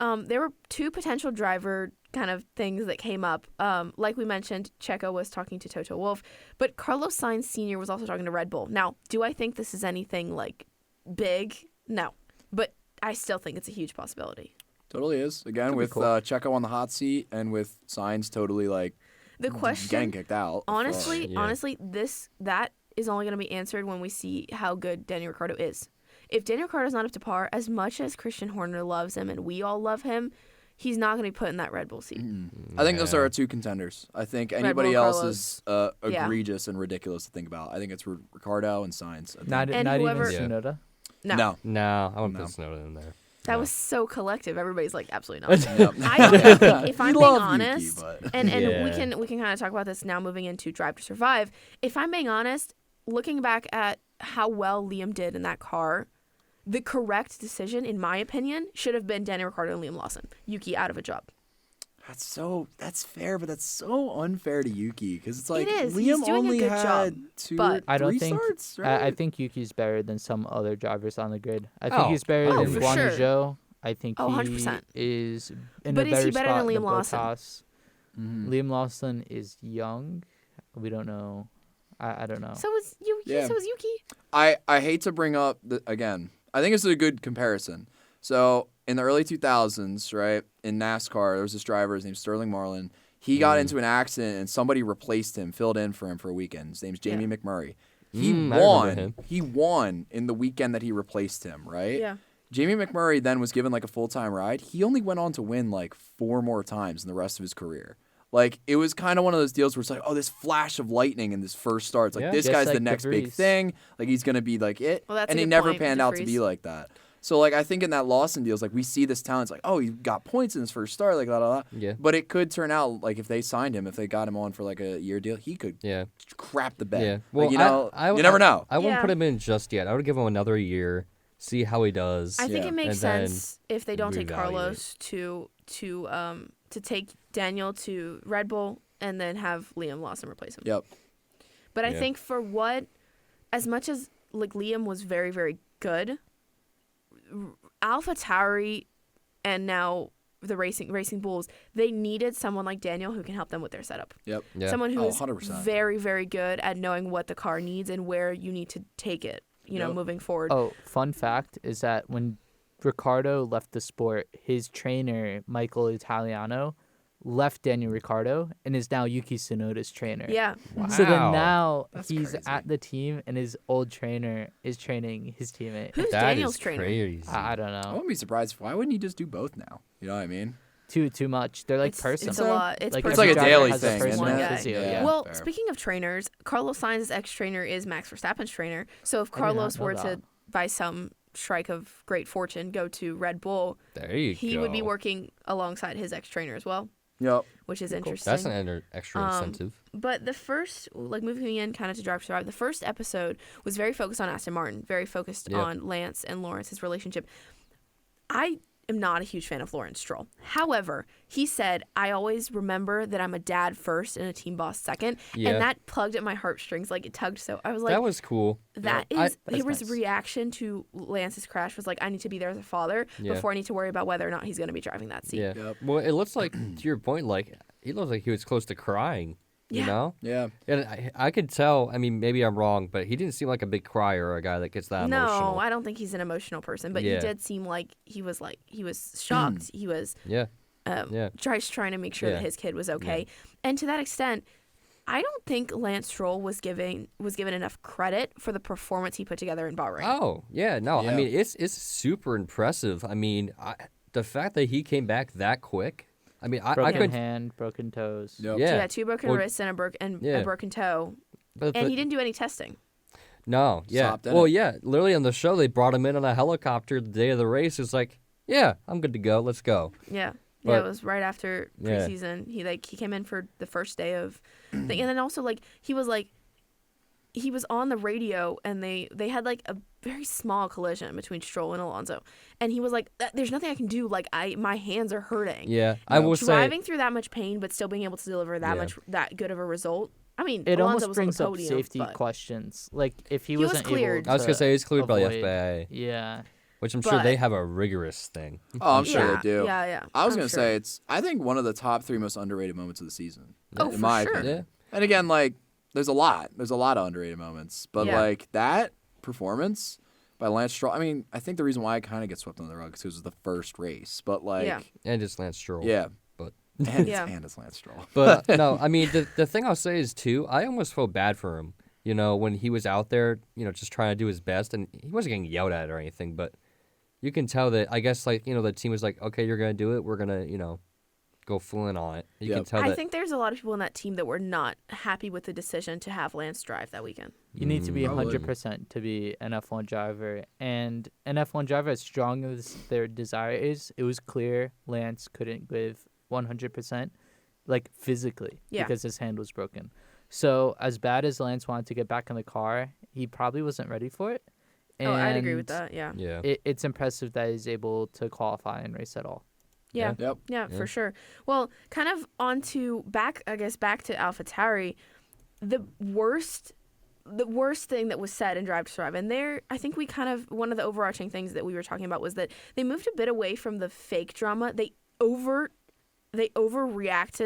there were two potential driver kind of things that came up. Like we mentioned, Checo was talking to Toto Wolff, but Carlos Sainz Sr. was also talking to Red Bull. Now, do I think this is anything like big? No, but I still think it's a huge possibility. Totally is. Again, Could be with cool. Checo on the hot seat and with Sainz totally like The getting question, kicked out. honestly, Yeah. honestly, that is only going to be answered when we see how good Daniel Ricciardo is. If Daniel Ricciardo's not up to par, as much as Christian Horner loves him and we all love him, he's not going to be put in that Red Bull seat. I think those Yeah. are our two contenders. I think Bull anybody and else Carlos. is Yeah. egregious and ridiculous to think about. I think it's Ricardo and Sainz. I think. Not And not whoever- even Tsunoda. No, No, I wouldn't No. put Snowden in there. that No. was so collective. Everybody's like, absolutely not. Yep. I don't think, if We I'm being love honest, Yuki, but and Yeah. we can kind of talk about this now moving into Drive to Survive. If I'm being honest, looking back at how well Liam did in that car, the correct decision, in my opinion, should have been Daniel Ricciardo and Liam Lawson. Yuki out of a job. that's fair, but that's so unfair to Yuki because it's like is. He's Liam doing a only good had job, two, but- I don't three think starts, right? I think Yuki's better than some other drivers on the grid. I think Oh. he's better Oh, than for Guan sure. Zhou. I think Oh, he 100%. is in But a is better he better spot than Liam Lawson? Bottas. Mhm. Liam Lawson is young. We don't know. I don't know. So was Yuki. Yeah. So was Yuki. I hate to bring up again. I think it's a good comparison. So in the early 2000s, right, in NASCAR, there was this driver. His name's Sterling Marlin. He got into an accident and somebody replaced him, filled in for him for a weekend. His name's Jamie McMurray. He I remember won. him. He won in the weekend that he replaced him, right? Yeah. Jamie McMurray then was given like a full-time ride. He only went on to win like 4 more times in the rest of his career. Like it was kind of one of those deals where it's like, oh, this flash of lightning in this first start. It's like Yeah. this Just guy's the like next big DeVries. thing. Like he's gonna be like it. Well, that's and a he good never point, panned out to DeVries. be like that. So like I think in that Lawson deal, it's like we see this talent. It's like, oh, he got points in his first start, like blah. Yeah. But it could turn out like if they signed him, if they got him on for like a year deal, he could Yeah. crap the bed. Yeah. Like, Well, you know, I you never know. I wouldn't Yeah. put him in just yet. I would give him another year, see how he does. I think Yeah. it makes And then sense if they don't take reevaluate. Carlos to take Daniel to Red Bull and then have Liam Lawson replace him. Yep. But I Yeah. think for what, as much as like Liam was very, very good, AlphaTauri and now the Racing Bulls, they needed someone like Daniel who can help them with their setup. Yep. Yeah. Someone who Oh, is 100%. very, very good at knowing what the car needs and where you need to take it, you know, Yep. moving forward. Oh, fun fact is that when Ricardo left the sport, his trainer, Michael Italiano, left Daniel Ricciardo and is now Yuki Tsunoda's trainer. Yeah. So then Wow. now That's he's crazy. at the team and his old trainer is training his teammate. Who's That Daniel's is trainer? crazy. I don't I know. wouldn't be surprised. Why wouldn't he just do both now? You know what I mean? Too much. They're like It's persons. a lot. It's Like, personal. like a every daily driver has thing, personal isn't it? physio, Yeah. yeah. Well, fair. speaking of trainers, Carlos Sainz's ex-trainer is Max Verstappen's trainer. So if I did not Carlos know were that. to, by some strike of great fortune, go to Red Bull, There you go. he would be working alongside his ex-trainer as well, Yep. which is Cool. interesting. That's an extra Um, incentive. But the first, like moving in kind of to Drive to Survive, the first episode was very focused on Aston Martin, very focused Yep. on Lance and Lawrence's relationship. I am not a huge fan of Lawrence Stroll. However, he said, I always remember that I'm a dad first and a team boss second. Yeah. And that plugged at my heartstrings. Like it tugged so. I was like, That was cool. that I- is that's his nice. reaction to Lance's crash was like, I need to be there as a father Yeah. before I need to worry about whether or not he's going to be driving that seat. Yeah. Yep. Well, it looks like, to your point, like, he looks like he was close to crying, you Yeah. know? Yeah. And I could tell, I mean, maybe I'm wrong, but he didn't seem like a big crier or a guy that gets that emotional. No, I don't think he's an emotional person, but he Yeah. did seem like he was shocked. He was Yeah. Yeah. just trying to make sure Yeah. that his kid was okay. And to that extent, I don't think Lance Stroll was given enough credit for the performance he put together in Bahrain. Oh, yeah, no. Yeah. I mean, it's super impressive. I mean, the fact that he came back that quick. I mean, I Broken could. hand, broken toes. Yep. Yeah. Yeah, 2 broken Well, wrists and a yeah. broken toe, But and he didn't do any testing. No, yeah. Stopped in Well, it. yeah. Literally on the show, they brought him in on a helicopter the day of the race. It's like, yeah, I'm good to go. Let's go. Yeah. But- Yeah, it was right after Yeah. preseason. He came in for the first day of thing, and then also like he was like he was on the radio, and they had like a very small collision between Stroll and Alonso, and he was like, "There's nothing I can do. Like my hands are hurting." Yeah, I will say driving through that much pain, but still being able to deliver that good of a result. I mean, It Alonso almost was on brings the up podium, safety but questions. Like if he was wasn't cleared. able I was gonna to say he's cleared by the avoid- FIA, Yeah. which I'm sure But- they have a rigorous thing. Oh, I'm sure yeah, they do. Yeah. I was I'm gonna sure. say it's. I think one of the top 3 most underrated moments of the season. Oh, in for my sure. opinion. Yeah. And again, like there's a lot of underrated moments, but Yeah. like that performance by Lance Stroll. I mean, I think the reason why I kind of get swept under the rug is because it was the first race, but like, Yeah. And it's Lance Stroll. yeah, But and, Yeah. and it's Lance Stroll. But no, I mean the thing I'll say is too, I almost felt bad for him. You know, when he was out there, just trying to do his best, and he wasn't getting yelled at or anything, but you can tell that I guess like the team was like, okay, you're gonna do it, we're gonna go full in on it. You Yep. can tell I that. think there's a lot of people in that team that were not happy with the decision to have Lance drive that weekend. You need to be Probably. 100% to be an F1 driver. And an F1 driver, as strong as their desire is, it was clear Lance couldn't give 100%, like physically, Yeah. because his hand was broken. So as bad as Lance wanted to get back in the car, he probably wasn't ready for it. Oh, I'd agree with And that. Yeah. Yeah. It's impressive that he's able to qualify and race at all. Yeah. Yep. Yeah, Yeah. for sure. Well, kind of back to AlphaTauri, the worst thing that was said in Drive to Survive, and there, I think one of the overarching things that we were talking about was that they moved a bit away from the fake drama. They overreacted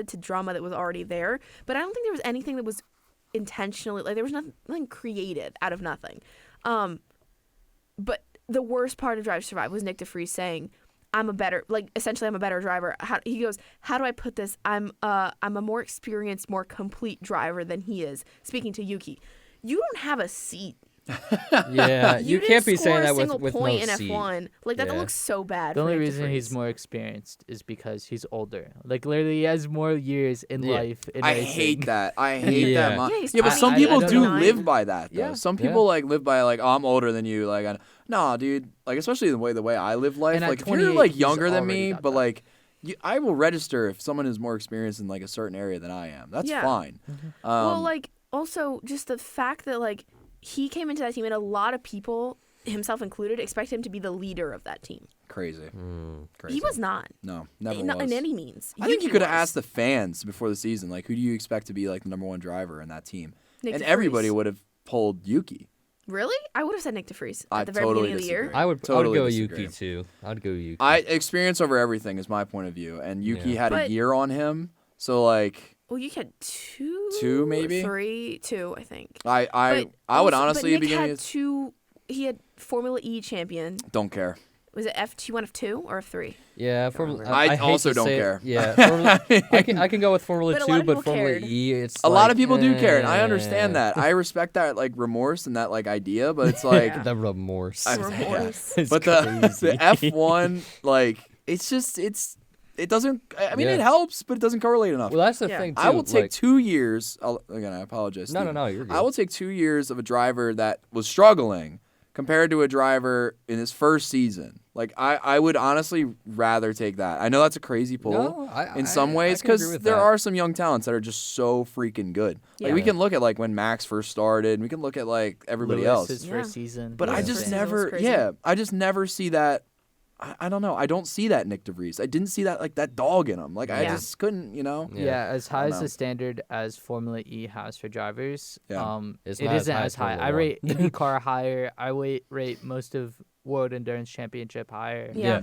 to drama that was already there, but I don't think there was anything that was intentionally, like there was nothing created out of nothing. But the worst part of Drive to Survive was Nick DeFries saying, I'm a better driver. He goes, how do I put this? I'm a more experienced, more complete driver than he is. Speaking to Yuki, you don't have a seat. Yeah, you didn't can't be score saying a that single with no point in seat. F1. Like that Yeah. looks so bad. The for only Nick reason he's DeFries. more experienced is because he's older. Like literally, he has more years in Yeah. life. In I racing. hate that. I hate Yeah. that. Yeah, he's Yeah, but some 20, people I do don't know. live by that. Though. Yeah. Some Yeah. people like live by like, oh, I'm older than you. Like, no, dude. Like, especially the way I live life. And at Like, if you're 28, like he's younger than already me, got but that. like, I will register if someone is more experienced in like a certain area than I am. That's Yeah. fine. Well, like also just the fact that like he came into that team and a lot of people, himself included, expect him to be the leader of that team. crazy. Crazy. He was not. No, never Not was. in any means. I think you Yuki could have was. asked the fans before the season, like, who do you expect to be like the number one driver in that team? Nick And DeFries. everybody would have pulled Yuki. Really? I would have said Nick DeFries I at the very totally beginning of the year. disagree. I would Totally go disagree. Yuki too. I'd go Yuki. Experience over everything is my point of view, and Yuki Yeah. had a But- year on him, so like Well, you had two, Two, maybe? two, I think. I But would also- honestly but be Nick giving had two. He had Formula E champion. don't care. Was it F2, one of two or F3? Yeah, Formula. remember. I hate also to don't say it. care. Yeah, Formula, I can go with Formula But a lot 2, of but people Formula cared. E, it's A lot like, of people do care, and I eh. understand that. I respect that like remorse and that like idea, but it's like, Yeah. The remorse. Remorse. It's but the crazy. F1 like it doesn't. I mean, Yeah. it helps, but it doesn't correlate enough. Well, that's the Yeah. thing too. I will take like, 2 years. Again, I apologize. No, Steven. no, you're good. I will take 2 years of a driver that was struggling compared to a driver in his first season. Like I would honestly rather take that. I know that's a crazy pull No, in some ways I can agree because with there that. are some young talents that are just so freaking good. Like Yeah. we can look at like when Max first started, and we can look at like everybody Lewis, else. his Yeah. first season. But Yeah, I his just first season was never, crazy. I just never see that. I don't know. I don't see that Nick DeVries. I didn't see that like that dog in him. Like I Yeah. just couldn't, you know. Yeah, as high as know. the standard as Formula E has for drivers, Yeah. It's it not as isn't high as as high. Formula I One. rate IndyCar higher. I rate most of World Endurance Championship higher. Yeah.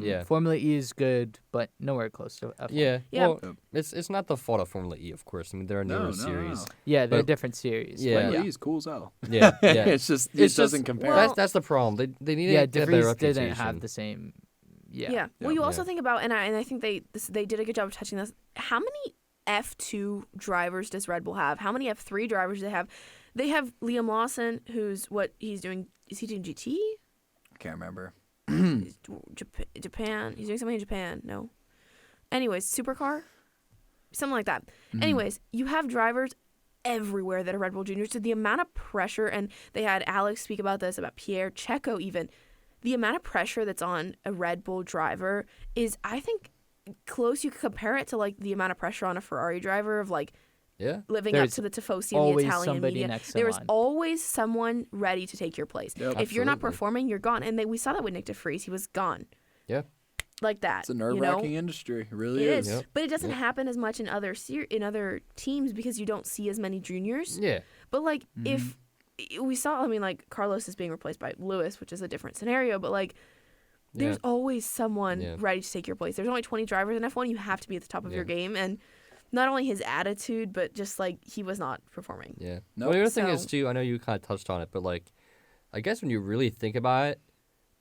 Yeah. Formula E is good, but nowhere close to F1. Yeah. Yeah. Well, Yep. it's not the fault of Formula E, of course. I mean, they're a newer series. Yeah, they're But- different series. Yeah. but Formula E is cool as hell. Yeah. Yeah. it's just it It's doesn't just- compare. well, that's the problem. They need Yeah, to get their DeVries reputation. didn't have the same. Yeah. Yeah. Well, Yeah. you also Yeah. think about, and I think they did a good job of touching this. How many F2 drivers does Red Bull have? How many F3 drivers do they have? They have Liam Lawson, who's what he's doing. Is he doing GT? I can't remember. Japan. He's doing something in Japan. No. Anyways, supercar, something like that. Mm-hmm. Anyways, you have drivers everywhere that are Red Bull juniors. So the amount of pressure, and they had Alex speak about this, about Pierre, Checo even. The amount of pressure that's on a Red Bull driver is, I think, close. You could compare it to like the amount of pressure on a Ferrari driver of like Yeah. living up There's to the Tifosi and the always Italian somebody media. next in There is line. always someone ready to take your place. Yep. If you're not Absolutely. performing, you're gone. And we saw that with Nick DeFries. He was gone. Yeah. Like that. It's a you nerve-wracking know? industry. It really It is. is. Yep. But it doesn't Yep. happen as much in other teams because you don't see as many juniors. Yeah. But like if we saw, I mean, like Carlos is being replaced by Lewis, which is a different scenario. But like there's always someone Yeah. ready to take your place. There's only 20 drivers in F1. You have to be at the top of your Yeah. game. And not only his attitude, but just like he was not performing. Yeah. Nope. Well, the other thing is So- too. I know you kind of touched on it, but like, I guess when you really think about it,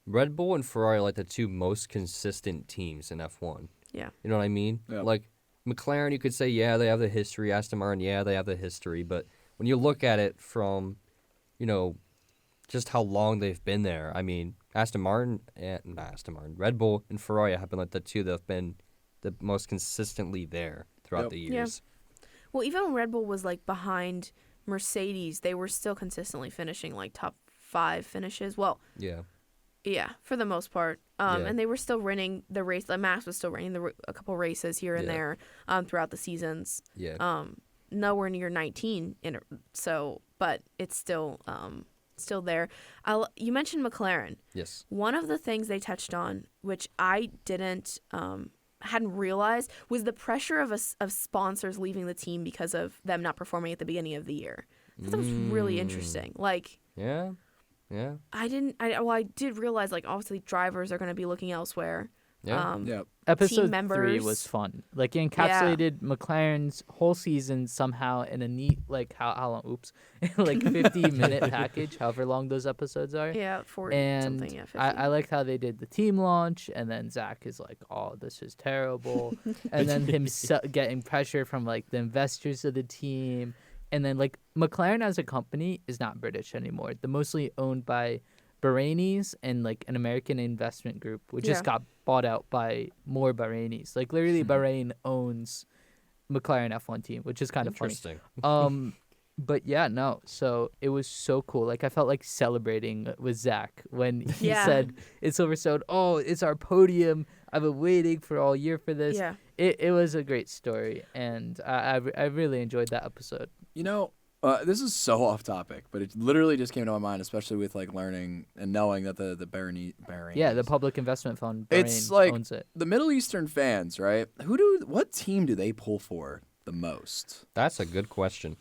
Red Bull and Ferrari are like the two most consistent teams in F1. Yeah. You know what I mean? Yeah. Like McLaren, you could say, yeah, they have the history. Aston Martin, yeah, they have the history. But when you look at it from, just how long they've been there, I mean, Red Bull and Ferrari have been like the two that have been the most consistently there throughout Yep. the Yeah. years. Well, even when Red Bull was like behind Mercedes, they were still consistently finishing like top 5 finishes. Well, Yeah. yeah, for the most part. Yeah. And they were still winning the race. Like Max was still winning a couple races here and Yeah. there throughout the seasons. Yeah. Nowhere near 19 but it's still there. You mentioned McLaren. Yes. One of the things they touched on, which I hadn't realized, was the pressure of sponsors leaving the team because of them not performing at the beginning of the year. I thought that was really interesting. Like, Yeah. Yeah. I did realize, like, obviously drivers are going to be looking elsewhere. Yeah. Yeah. Episode 3 members. was fun. Like, it encapsulated McLaren's whole season somehow in a neat, like, how long? Oops. like, 50-minute package, however long those episodes are. Yeah, 40 And something. Yeah, 50. I liked how they did the team launch, and then Zach is like, "Oh, this is terrible," and then him getting pressure from like the investors of the team, and then like McLaren as a company is not British anymore. They're mostly owned by Bahrainis and like an American investment group, which just got bought out by more Bahrainis. Like literally, Bahrain owns McLaren F1 team, which is kind of funny. Interesting. But yeah, no. So it was so cool. Like I felt like celebrating with Zach when he Yeah. said it's Silverstone. Oh, it's our podium. I've been waiting for all year for this. Yeah. It was a great story, and I really enjoyed that episode. This is so off topic, but it literally just came to my mind, especially with like learning and knowing that the Bahrain. Yeah, the Public Investment Fund. It's Bahrain like owns it. the Middle Eastern fans, right? What team do they pull for the most? That's a good question.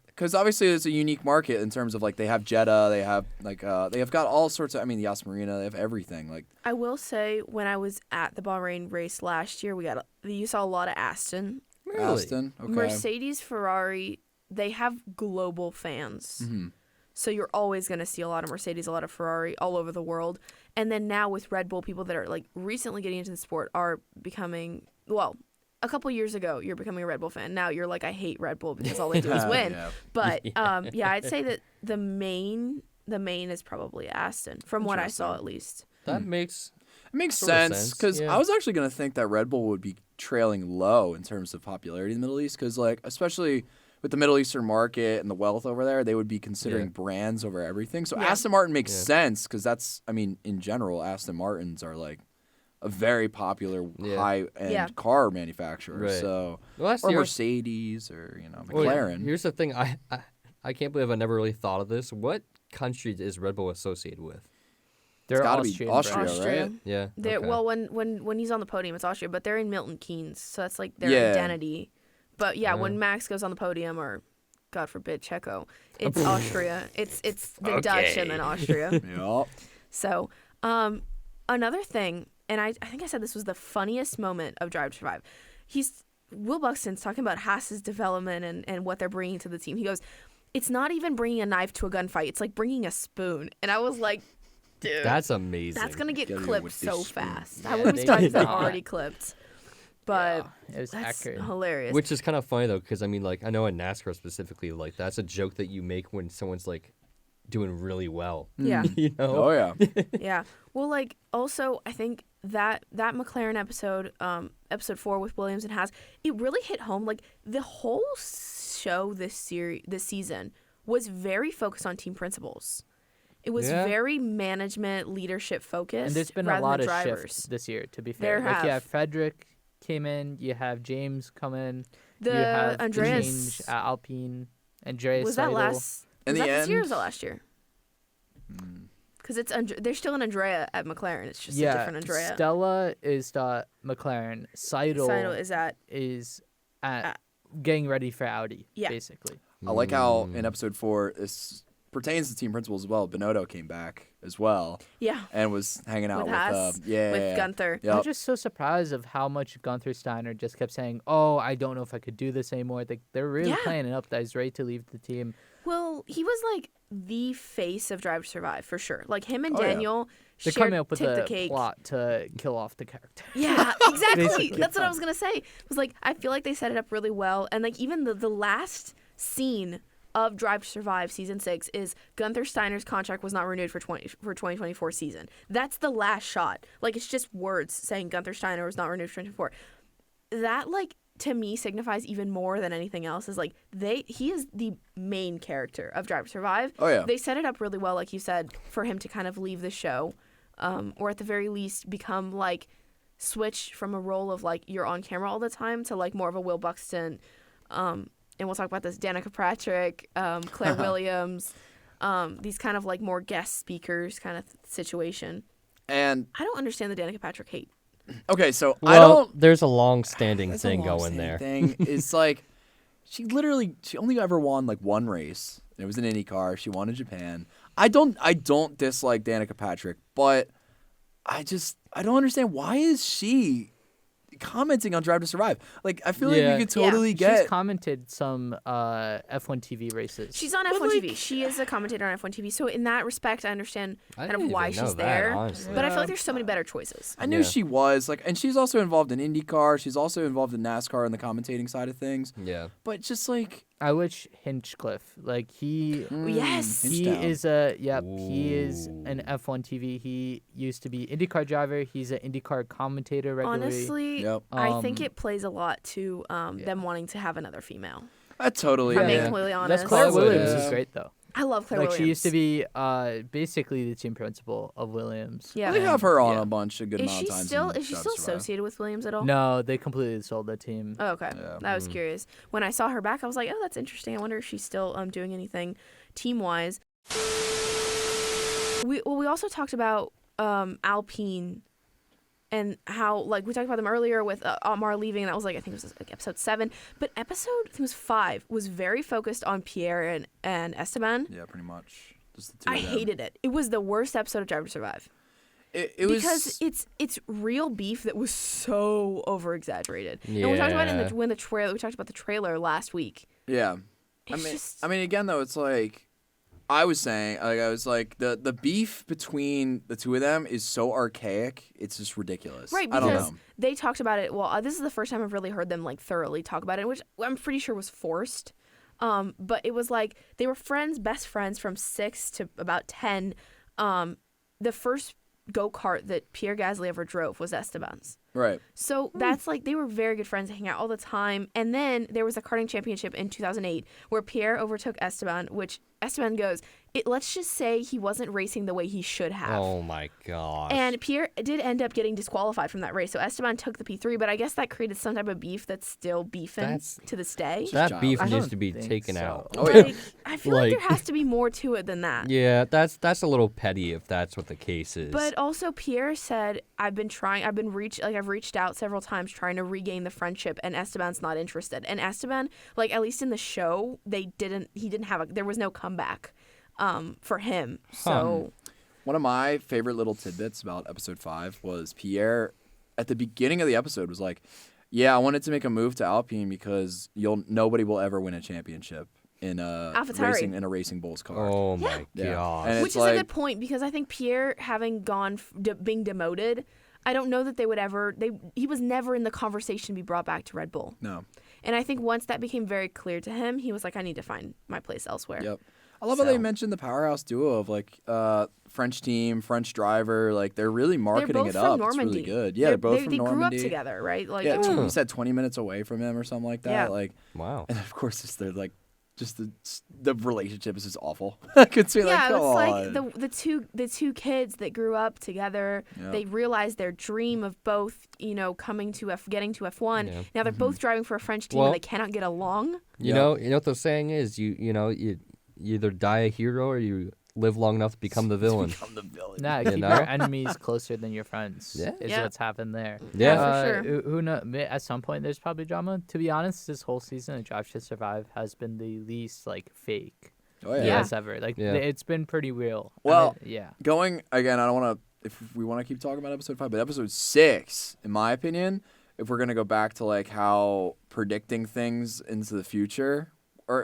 Because obviously it's a unique market in terms of like they have Jeddah, they have like they have got all sorts of. I mean, Yas Marina, they have everything. Like I will say, when I was at the Bahrain race last year, you saw a lot of Aston. Really? Aston, okay. Mercedes, Ferrari, they have global fans. Mm-hmm. So you're always going to see a lot of Mercedes, a lot of Ferrari all over the world. And then now with Red Bull, people that are like recently getting into the sport are becoming, well, a couple years ago, you're becoming a Red Bull fan. Now you're like, I hate Red Bull because all they do is win. Yeah. But I'd say that the main is probably Aston, from what I saw at least. That makes It makes Sort of sense sense, because yeah. I was actually going to think that Red Bull would be trailing low in terms of popularity in the Middle East because, like, especially with the Middle Eastern market and the wealth over there, they would be considering Yeah. brands over everything. So Yeah. Aston Martin makes Yeah. sense because that's, I mean, in general, Aston Martins are like a very popular Yeah. high-end Yeah. car manufacturer. Right. So, well, that's or the other- Mercedes or well, McLaren. Here's the thing. I can't believe I never really thought of this. What country is Red Bull associated with? They're gotta be Austrian. Austria, brand. right? Yeah. They're, okay. Well, when he's on the podium, it's Austria, but they're in Milton Keynes, so that's like their Yeah. identity. But yeah, when Yeah. Max goes on the podium, or God forbid Checo, it's Austria. It's the Dutch and then Austria. Yup. So another thing, and I think I said this was the funniest moment of Drive to Survive. Will Buxton's talking about Haas's development and what they're bringing to the team. He goes, "It's not even bringing a knife to a gunfight. It's like bringing a spoon." And I was like, dude, That's amazing. that's gonna get Gotta go clipped with so this spoon. fast. Yeah, I wonder they whose times did are not. already clipped. But Yeah, it was that's accurate. hilarious. Which is kind of funny though, because I mean, like I know in NASCAR specifically, like that's a joke that you make when someone's like doing really well. Yeah. You know? Oh, yeah. Yeah. Well, like, also, I think that McLaren episode, episode 4 with Williams and Haas, it really hit home. Like, the whole show this season was very focused on team principles. It was Yeah. very management, leadership focused. And there's been a rather lot than of drivers. shifts this year, to be There fair. Like, yeah, have. Frederick came in. You have James come in. The you have the Andreas change at Alpine. Andreas was that Seidel. last? In Was the that this year or end- was that last year? Because there's still an Andrea at McLaren. It's just a Yeah, different Andrea. Stella is the McLaren. Seidel Seidel is at is at getting ready for Audi, Yeah. basically. I like how in episode 4, this pertains to team principals as well. Binotto came back as well yeah and was hanging out with with, Haas, yeah, with Gunther. I'm Yep. just so surprised of how much Gunther Steiner just kept saying, "Oh, I don't know if I could do this anymore." They're really Yeah. playing it up that he's ready to leave the team. Well, he was like the face of Drive to Survive for sure. Like him and Oh, yeah. Daniel They're shared coming up with took a the cake. plot to kill off the character. Yeah, exactly. Basically. That's what I was gonna say. Was like I feel like they set it up really well, and like even the last scene of Drive to Survive season 6 is Gunther Steiner's contract was not renewed for 2024 season. That's the last shot. Like it's just words saying Gunther Steiner was not renewed for 2024. That like to me signifies even more than anything else is like he is the main character of Drive to Survive. Oh, yeah. They set it up really well, like you said, for him to kind of leave the show, or at the very least become like switch from a role of like you're on camera all the time to like more of a Will Buxton, and we'll talk about this, Danica Patrick, Claire Williams, these kind of like more guest speakers kind of situation. And I don't understand the Danica Patrick hate. okay, so I Well, don't. there's a long-standing That's a thing going long-standing there. Thing. It's like she only ever won like one race. It was an IndyCar. She won in Japan. I don't dislike Danica Patrick, but I don't understand why is she commenting on Drive to Survive? Like I feel like Yeah. we could totally get. She's commented some F1 TV races. She's on But, F1 like- TV. She is a commentator on F1 TV. So in that respect, I understand I kind of didn't why even know she's that, there. honestly. But I feel like there's so many better choices. I knew Yeah. she was like, and she's also involved in IndyCar. She's also involved in NASCAR and the commentating side of things. Yeah. But just like, I wish Hinchcliffe, like he Yes. he Hinchtown. is he is an F1 TV. He used to be IndyCar driver. He's an IndyCar commentator regularly. Honestly, Yep. I think it plays a lot to them wanting to have another female. If I'm being completely honest. That's Claire Claire Williams Williams. is great though. I love Claire Like Williams. she used to be basically the team principal of Williams. Yeah. they have her on Yeah. a bunch of good Is amount she of times. still in is she Drive still to Survive. associated with Williams at all? No, they completely sold the team. Oh, okay. Yeah. I was curious. When I saw her back, I was like, oh, that's interesting. I wonder if she's still doing anything team-wise. We also talked about Alpine and how, like, we talked about them earlier with Amar leaving, and that was, like, I think it was, like, episode 7. But I think it was 5, was very focused on Pierre and Esteban. Yeah, pretty much. Just the two I of them. hated it. It was the worst episode of Drive to Survive. It was Because it's real beef that was so over exaggerated. And we talked about it in the trailer. We talked about the trailer last week. yeah. It's I mean, again though, it's like I was saying, the beef between the two of them is so archaic. It's just ridiculous. Right, I don't because know. they talked about it. Well, this is the first time I've really heard them like thoroughly talk about it, which I'm pretty sure was forced. But it was like they were best friends from 6 to about 10. The first go-kart that Pierre Gasly ever drove was Esteban's. Right. So that's like they were very good friends, hang out all the time. And then there was a karting championship in 2008 where Pierre overtook Esteban, which Esteban goes, let's just say he wasn't racing the way he should have. Oh my gosh. And Pierre did end up getting disqualified from that race. So Esteban took the P3, but I guess that created some type of beef that's still beefing That's- to this day. that beef I needs don't to be think taken so. out. Oh, yeah. Like, I feel like Like- there has to be more to it than that. Yeah, that's a little petty if that's what the case is. But also Pierre said, I've reached out several times trying to regain the friendship, and Esteban's not interested. And Esteban, like at least in the show, there was no comeback for him. So One of my favorite little tidbits about episode 5 was Pierre at the beginning of the episode was like, "Yeah, I wanted to make a move to Alpine because nobody will ever win a championship in a AlphaTauri. racing Bulls car." oh my Yeah. gosh. And which it's is a like- good point because I think Pierre having gone being demoted, I don't know that they would ever he was never in the conversation to be brought back to Red Bull. No. And I think once that became very clear to him, he was like, I need to find my place elsewhere. Yep. I love how they So- mentioned the powerhouse duo of like French team, French driver. Like they're really They're marketing both it from up. Normandy. It's really good. Yeah, they're both from they Normandy. grew up together, right? Like Yeah, Hmm. you said 20 minutes away from him or something like that. Yeah. Like, Wow. and of course, they're like just the relationship is just awful. I could see Yeah, come it's on. like the two kids that grew up together. Yeah. They realized their dream of both, coming to getting to F1. Yeah. Now they're both driving for a French team Well- and they cannot get along. You know what the saying is. You either die a hero or you live long enough to become the villain. Become the villain. Nah, You keep know? your enemies closer than your friends. Yeah. Is Yeah. what's happened there. Yeah. for sure. Who knows? At some point, there's probably drama. To be honest, this whole season of Drive to Survive has been the least fake Oh Yeah. as ever. Yeah. It's been pretty real. Well, yeah. Going again, I don't want to. If we want to keep talking about episode 5, but episode 6, in my opinion, if we're gonna go back to how predicting things into the future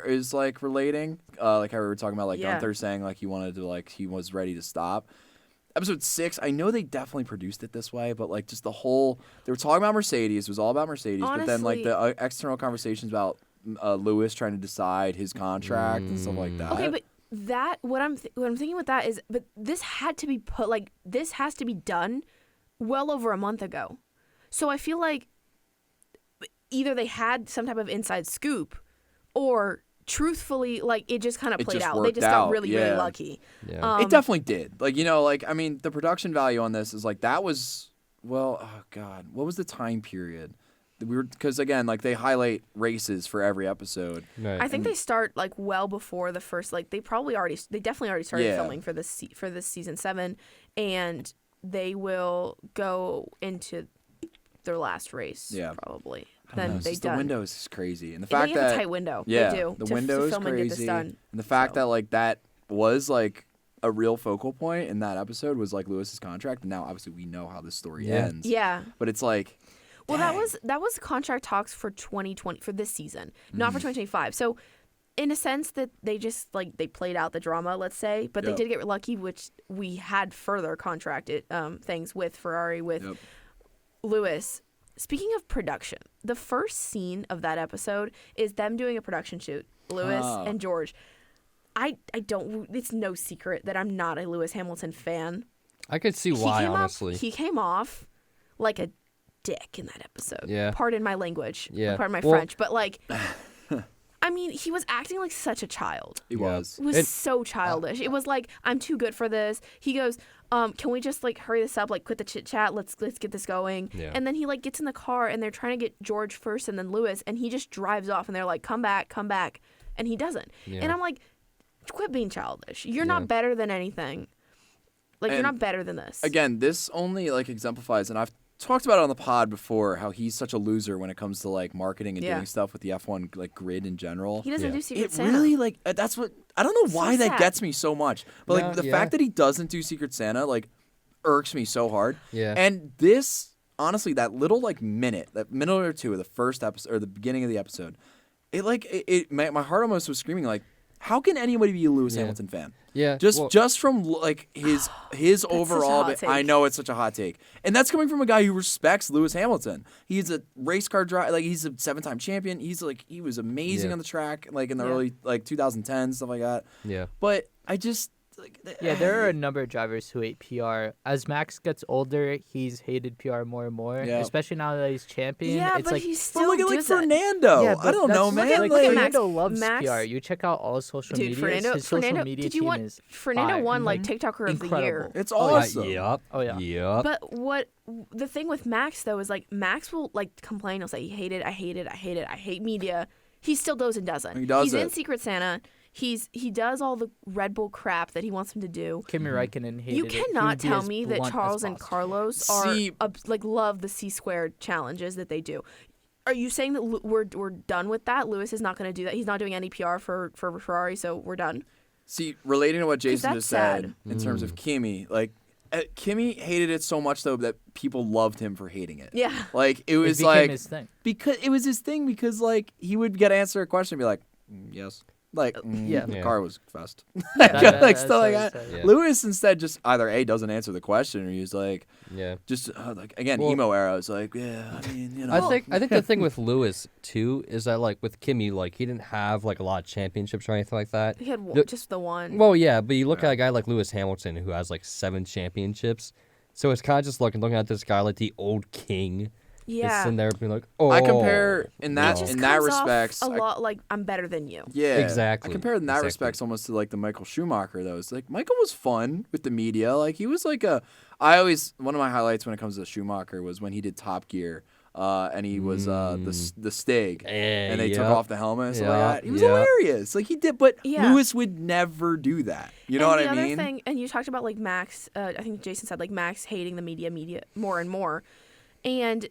is relating, like how we were talking about Yeah. Gunther saying he wanted to he was ready to stop. Episode 6, I know they definitely produced it this way, but just the whole they were talking about Mercedes, it was all about Mercedes, but then Honestly- the external conversations about Lewis trying to decide his contract and stuff like that. Okay, but what I'm thinking with that is, but this had to be this has to be done well over a month ago. So I feel like either they had some type of inside scoop, or truthfully, it just kind of It played just out. They worked just got out, really yeah. lucky. Yeah. It definitely did. I mean, the production value on this is that was, well, oh God, what was the time period? Because again, they highlight races for every episode. Right. I think they start well before the first. They definitely already started Yeah. filming for this season 7, and they will go into their last race. Yeah. Probably. I don't know, Then it's they just done. the window is crazy, and the They fact have that a tight window. yeah, They do. the to window is film and get this crazy, done. and the fact So- that that was a real focal point in that episode was Lewis's contract, and now obviously we know how this story Yeah. ends. Yeah. But it's Well, dang. that was contract talks for 2020 for this season, not for 2025. So, in a sense, that they just they played out the drama, let's say, but they Yep. did get lucky, which we had further contracted things with Ferrari with Yep. Lewis. Speaking of production, the first scene of that episode is them doing a production shoot, Lewis Ah. and George. I don't. It's no secret that I'm not a Lewis Hamilton fan. I could see why, honestly. He came off like a dick in that episode. Yeah. Pardon my language. Yeah. Pardon my Well- French. But I mean, he was acting like such a child. It Yeah. was. It was It- so childish. It was I'm too good for this. He goes, can we just hurry this up? Quit the chit chat. Let's get this going. Yeah. And then he gets in the car and they're trying to get George first and then Lewis, and he just drives off and they're like, come back, and he doesn't. Yeah. And I'm like, quit being childish. You're Yeah. not better than anything. You're And not better than this. Again, this only exemplifies, and I've talked about it on the pod before, how he's such a loser when it comes to marketing and Yeah. doing stuff with the F1 grid in general. He doesn't Yeah. do Secret It Santa. really that's what I don't know So why that sad. gets me so much. But No, the yeah. fact that he doesn't do Secret Santa irks me so hard. Yeah. And this honestly, that little minute or two of the first episode or the beginning of the episode, my heart almost was screaming how can anybody be a Lewis Yeah. Hamilton fan? Yeah. Just well, just from his overall, hot take. I know it's such a hot take, and that's coming from a guy who respects Lewis Hamilton. He's a race car driver, he's a 7-time champion. He's he was amazing Yeah. on the track, in the Yeah. early 2010s stuff like that. yeah. But I just Yeah, there are a number of drivers who hate PR. As Max gets older, he's hated PR more and more, Yeah. especially now that he's champion. Yeah, it's but he But still look at does it. Fernando. Yeah, I but don't know, that's- man. look at Max. Fernando loves Max- PR. You check out all his social Dude, media. His social Fernando, media did you team want is Fernando fire. won Mhm. TikToker of the year. Incredible. It's Oh, yeah. awesome. Yep. Oh, yeah. Yep. But what the thing with Max though is Max will complain. He'll say he hated, I hate media. He still goes and does it. He does He's in it. Secret Santa. He does all the Red Bull crap that he wants him to do. Kimi Räikkönen hated You it. He would cannot be tell as me that blunt as Charles and possible. Carlos are See- love the C² challenges that they do. Are you saying that we're done with that? Lewis is not going to do that. He's not doing any PR for Ferrari, so we're done. See, relating to what Jason that's just said sad. in terms of Kimi, Kimi hated it so much though that people loved him for hating it. Yeah. It It was became his thing. because it was his thing because he would get answer a question and be like, yes. Yeah. The Yeah. car was fast. That's Stuff like what that. I said. Yeah. Lewis instead just either A, doesn't answer the question, or he's Yeah. just again, Well- emo era. It's yeah, I mean, you know. I think the thing with Lewis too is that with Kimi, he didn't have a lot of championships or anything like that. He had The- just the one. Well, yeah, but you look at a guy like Lewis Hamilton who has 7 championships. So it's kind of just looking at this guy like the old king. Yeah. sitting there being like, oh. I compare in It that just in that comes off respects. a lot like I'm better than you. Yeah, Exactly. I compare it in that Exactly. respects almost to like the Michael Schumacher though. It's like Michael was fun with the media. Like he was like a. I always one of my highlights when it comes to Schumacher was when he did Top Gear, and he was the Stig, and they took off the helmet and stuff like that. He was hilarious. Like he did, but Yeah. Lewis would never do that. You know what I And the mean? other thing, and you talked about like Max. I think Jason said like Max hating the media more and more, and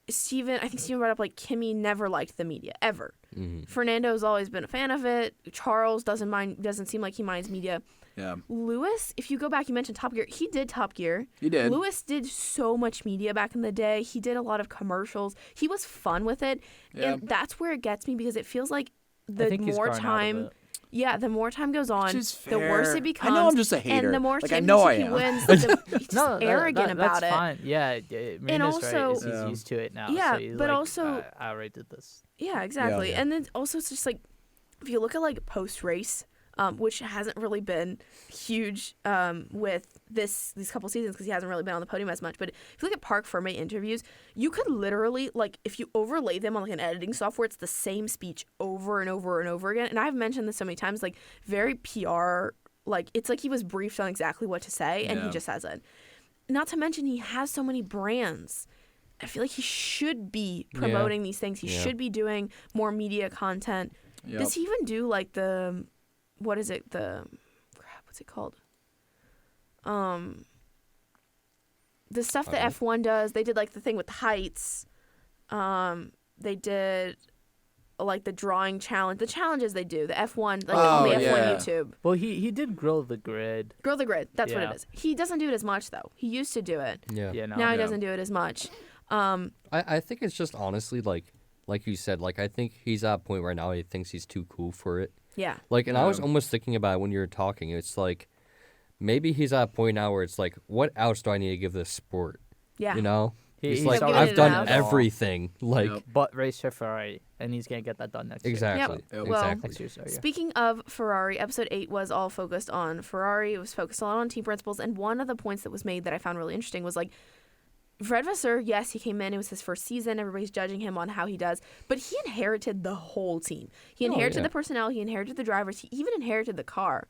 Steven, I think Steven brought up like Kimmy never liked the media ever. Mm-hmm. Fernando's always been a fan of it. Charles doesn't seem like he minds media. Yeah, Lewis, if you go back, you mentioned Top Gear. He did Top Gear. he did. Lewis did so much media back in the day. He did a lot of commercials. He was fun with it. Yeah. And that's where it gets me because it feels like I the think he's more grown out of time, it. yeah, the more time goes on, Which is the worse fair. it becomes. I know I'm just a hater. And the more Like, I know I championship am. he wins, he's just No, arrogant that's about it. fine. Yeah, Marina's also- right. Is Yeah. He's used to it now. Yeah, so he's but like, also- I already did this. Yeah, exactly. Yeah. And then also it's just like if you look at like post race, which hasn't really been huge with these couple seasons because he hasn't really been on the podium as much. But if you look at Park Ferme interviews, you could literally like if you overlay them on like an editing software, it's the same speech over and over and over again. And I've mentioned this so many times, like very PR, like it's like he was briefed on exactly what to say and he Yeah. just hasn't. Not to mention he has so many brands. I feel like he should be promoting these things. He should be doing more media content. Yep. Does he even do like the what is it? What's it called? The stuff that F1 does. They did like the thing with the heights. They did like the drawing challenge. The challenges they do. The F1 like on the F1 yeah. YouTube. Well, he did grill the grid. Grow the Grid. That's what Yeah. it is. He doesn't do it as much though. He used to do it. Yeah. Yeah, no. Now he Yeah. doesn't do it as much. I think it's just honestly like you said, like I think he's at a point right now he thinks he's too cool for it. Yeah. Like, and I was almost thinking about it when you were talking. It's like maybe he's at a point now where it's like, what else do I need to give this sport? Yeah. You know, He's he's like, already I've done done it all. everything. Like, Yep. But race for Ferrari, and he's gonna get that done next exactly, Yep. Well, exactly. Next year, sorry. Yeah. Speaking of Ferrari, episode 8 was all focused on Ferrari. It was focused a lot on team principles. And one of the points that was made that I found really interesting was like, Fred Vasseur, yes, he came in. It was his first season. Everybody's judging him on how he does. But he inherited the whole team. He inherited yeah. the personnel. He inherited the drivers. He even inherited the car.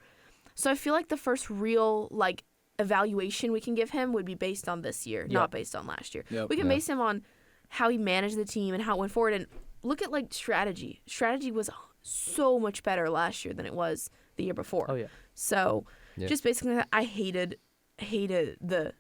So I feel like the first real, like, evaluation we can give him would be based on this year, not based on last year. Yep. We can Yeah. base him on how he managed the team and how it went forward. And look at, like, strategy. Strategy was so much better last year than it was the year before. Oh yeah. So Yeah. just basically, I hated the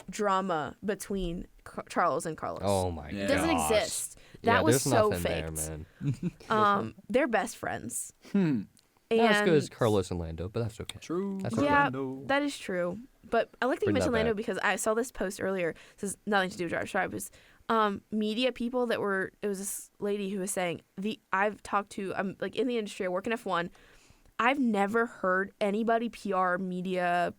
drama between Charles and Carlos. Oh my Yeah. It doesn't gosh. exist. Yeah, That was there's so nothing faked. there, man. They're best friends. Not as good as Carlos and Lando, but that's okay. True. That's Yeah, Orlando. that is true. But I like that you Bring that mentioned Lando back. because I saw this post earlier. This has nothing to do with Drive to Strive. It was media people that were. It was this lady who was saying I've talked to. I'm like in the industry. I work in F1. I've never heard anybody, PR, media,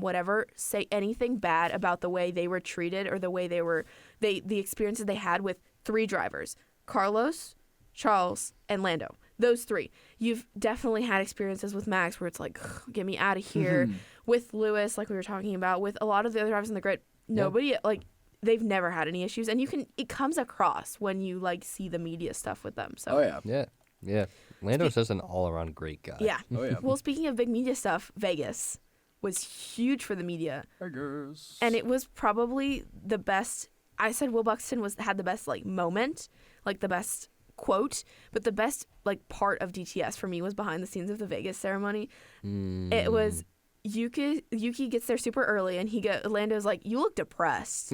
whatever, say anything bad about the way they were treated or the way the experiences they had with 3 drivers: Carlos, Charles, and Lando. Those 3. You've definitely had experiences with Max where it's like, get me out of here. With Lewis, like we were talking about, with a lot of the other drivers in the grid, nobody like they've never had any issues, and it comes across when you like see the media stuff with them. So Oh yeah. Yeah, yeah. Lando's just an all-around great guy. yeah. Oh yeah. Well, speaking of big media stuff, Vegas was huge for the media, Burgers. and it was probably the best. I said Will Buxton had the best like moment, like the best quote, but the best like part of DTS for me was behind the scenes of the Vegas ceremony. It was Yuki gets there super early, and Lando's like, "You look depressed."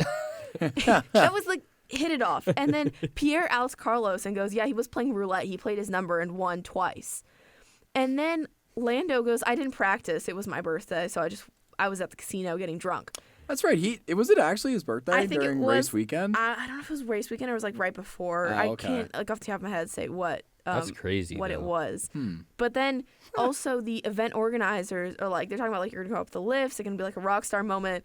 That was like hit it off, and then Pierre outs Carlos and goes, "Yeah, he was playing roulette. He played his number and won twice." And then Lando goes, "I didn't practice. It was my birthday, so I was at the casino getting drunk." That's right. Was it actually his birthday I think it during was- race weekend? I don't know if it was race weekend or it was like right before. Oh, I okay. can't like off the top of my head say what. That's crazy, What it though. was. But then also the event organizers are like, they're talking about like you're gonna go up the lifts. It's gonna be like a rock star moment.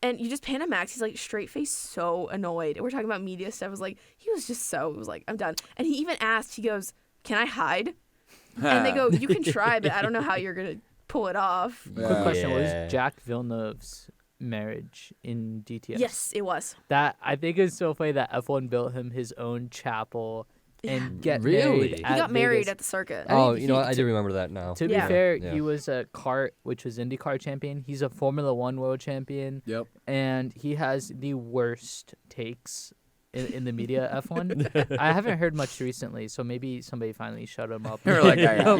And you just pan to Max. He's like straight face, so annoyed. And we're talking about media stuff. It was like he was just so. It was like I'm done. And he even asked. He goes, "Can I hide?" And they go, "You can try, but I don't know how you're gonna pull it off." Quick question: What Yeah. was Jack Villeneuve's marriage in DTS. Yes, it was. That I think is so funny that F1 built him his own chapel and get Really? married. He He got married Vegas. at the circuit. I mean, Oh, you know he- what? I do remember that now. To Yeah. be fair, Yeah. he was a kart, which was IndyCar champion. He's a Formula One world champion, Yep. and he has the worst takes in the media. F1. I haven't heard much recently, so maybe somebody finally shut him up. You're like, Yeah, stop.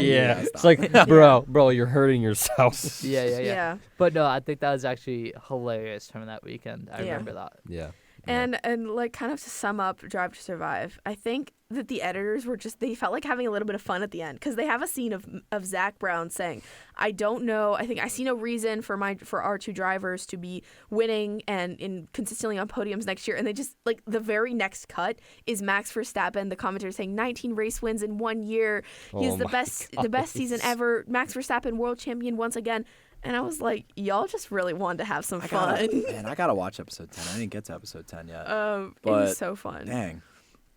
it's like, bro, you're hurting yourself. yeah. But no, I think that was actually hilarious from that weekend. I Yeah. remember that. Yeah. And like kind of to sum up Drive to Survive, I think that the editors were they felt like having a little bit of fun at the end because they have a scene of Zach Brown saying, "I don't know. I think I see no reason for our two drivers to be winning and consistently on podiums next year." And they just like the very next cut is Max Verstappen, the commentator, saying 19 race wins in 1 year. He's Oh the my best season gosh. ever. Max Verstappen, world champion once again. And I was like, y'all just really wanted to have some fun. Man, I gotta watch episode 10. I didn't get to episode 10 yet. It But, was so fun. Dang.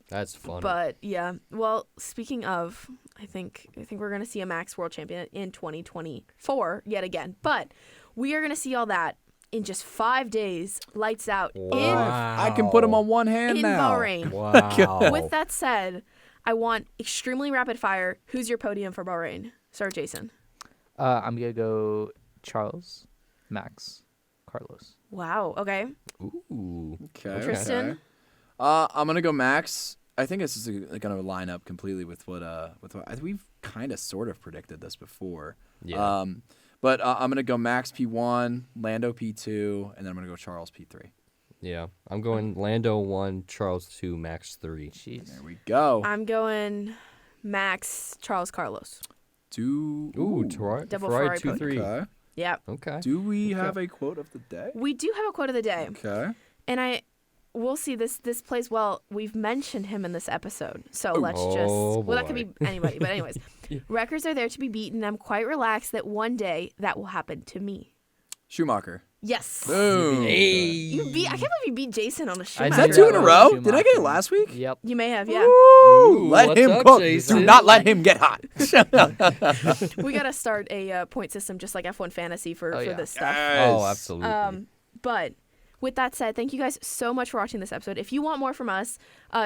That's funny. But yeah, well, speaking of, I think we're gonna see a Max World Champion in 2024 yet again. But we are gonna see all that in just 5 days, lights out I can put them on one hand in now. Bahrain. Wow. With that said, I want extremely rapid fire. Who's your podium for Bahrain? Start, Jason. I'm gonna go Charles, Max, Carlos. Wow. Okay. Ooh. Okay. Tristan? Okay. I'm gonna go Max. I think this is gonna line up completely with what we've kind of sort of predicted this before. Yeah. But I'm gonna go Max P1, Lando P2, and then I'm gonna go Charles P3. Yeah. I'm going Lando 1, Charles 2, Max 3. Jeez. There we go. I'm going Max, Charles, Carlos. Ooh, Double Ferrari Ferrari 2-3. Okay. Yeah. Okay. Do we have a quote of the day? We do have a quote of the day. Okay. And we'll see this plays well. We've mentioned him in this episode. So let's Oh, that could boy. be anybody. But anyways, records are there to be beaten. I'm quite relaxed that one day that will happen to me. Schumacher. Yes. Boom. I can't believe you beat Jason on a Schumacher. Is that did two in a go row? Schumacher. Did I get it last week? Yep. You may have, yeah. Woo! Let what's him up, cook. Jason? Do not let him get hot. We got to start a point system just like F1 Fantasy for yeah. this stuff. Oh, absolutely. But with that said, thank you guys so much for watching this episode. If you want more from us,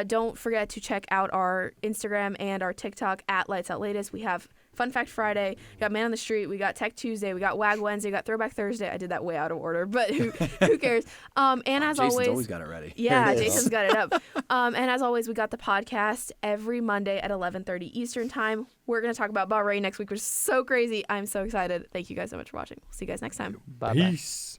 don't forget to check out our Instagram and our TikTok at Lights Out Latest. We have Fun Fact Friday, we got Man on the Street, we got Tech Tuesday, we got Wag Wednesday, we got Throwback Thursday. I did that way out of order, but who cares? And as Jason's always got it ready. yeah, There it is. Jason's got it up. And as always, we got the podcast every Monday at 11:30 Eastern Time. We're going to talk about Bahrain next week, which is so crazy. I'm so excited. Thank you guys so much for watching. We'll see you guys next time. Bye bye. Peace.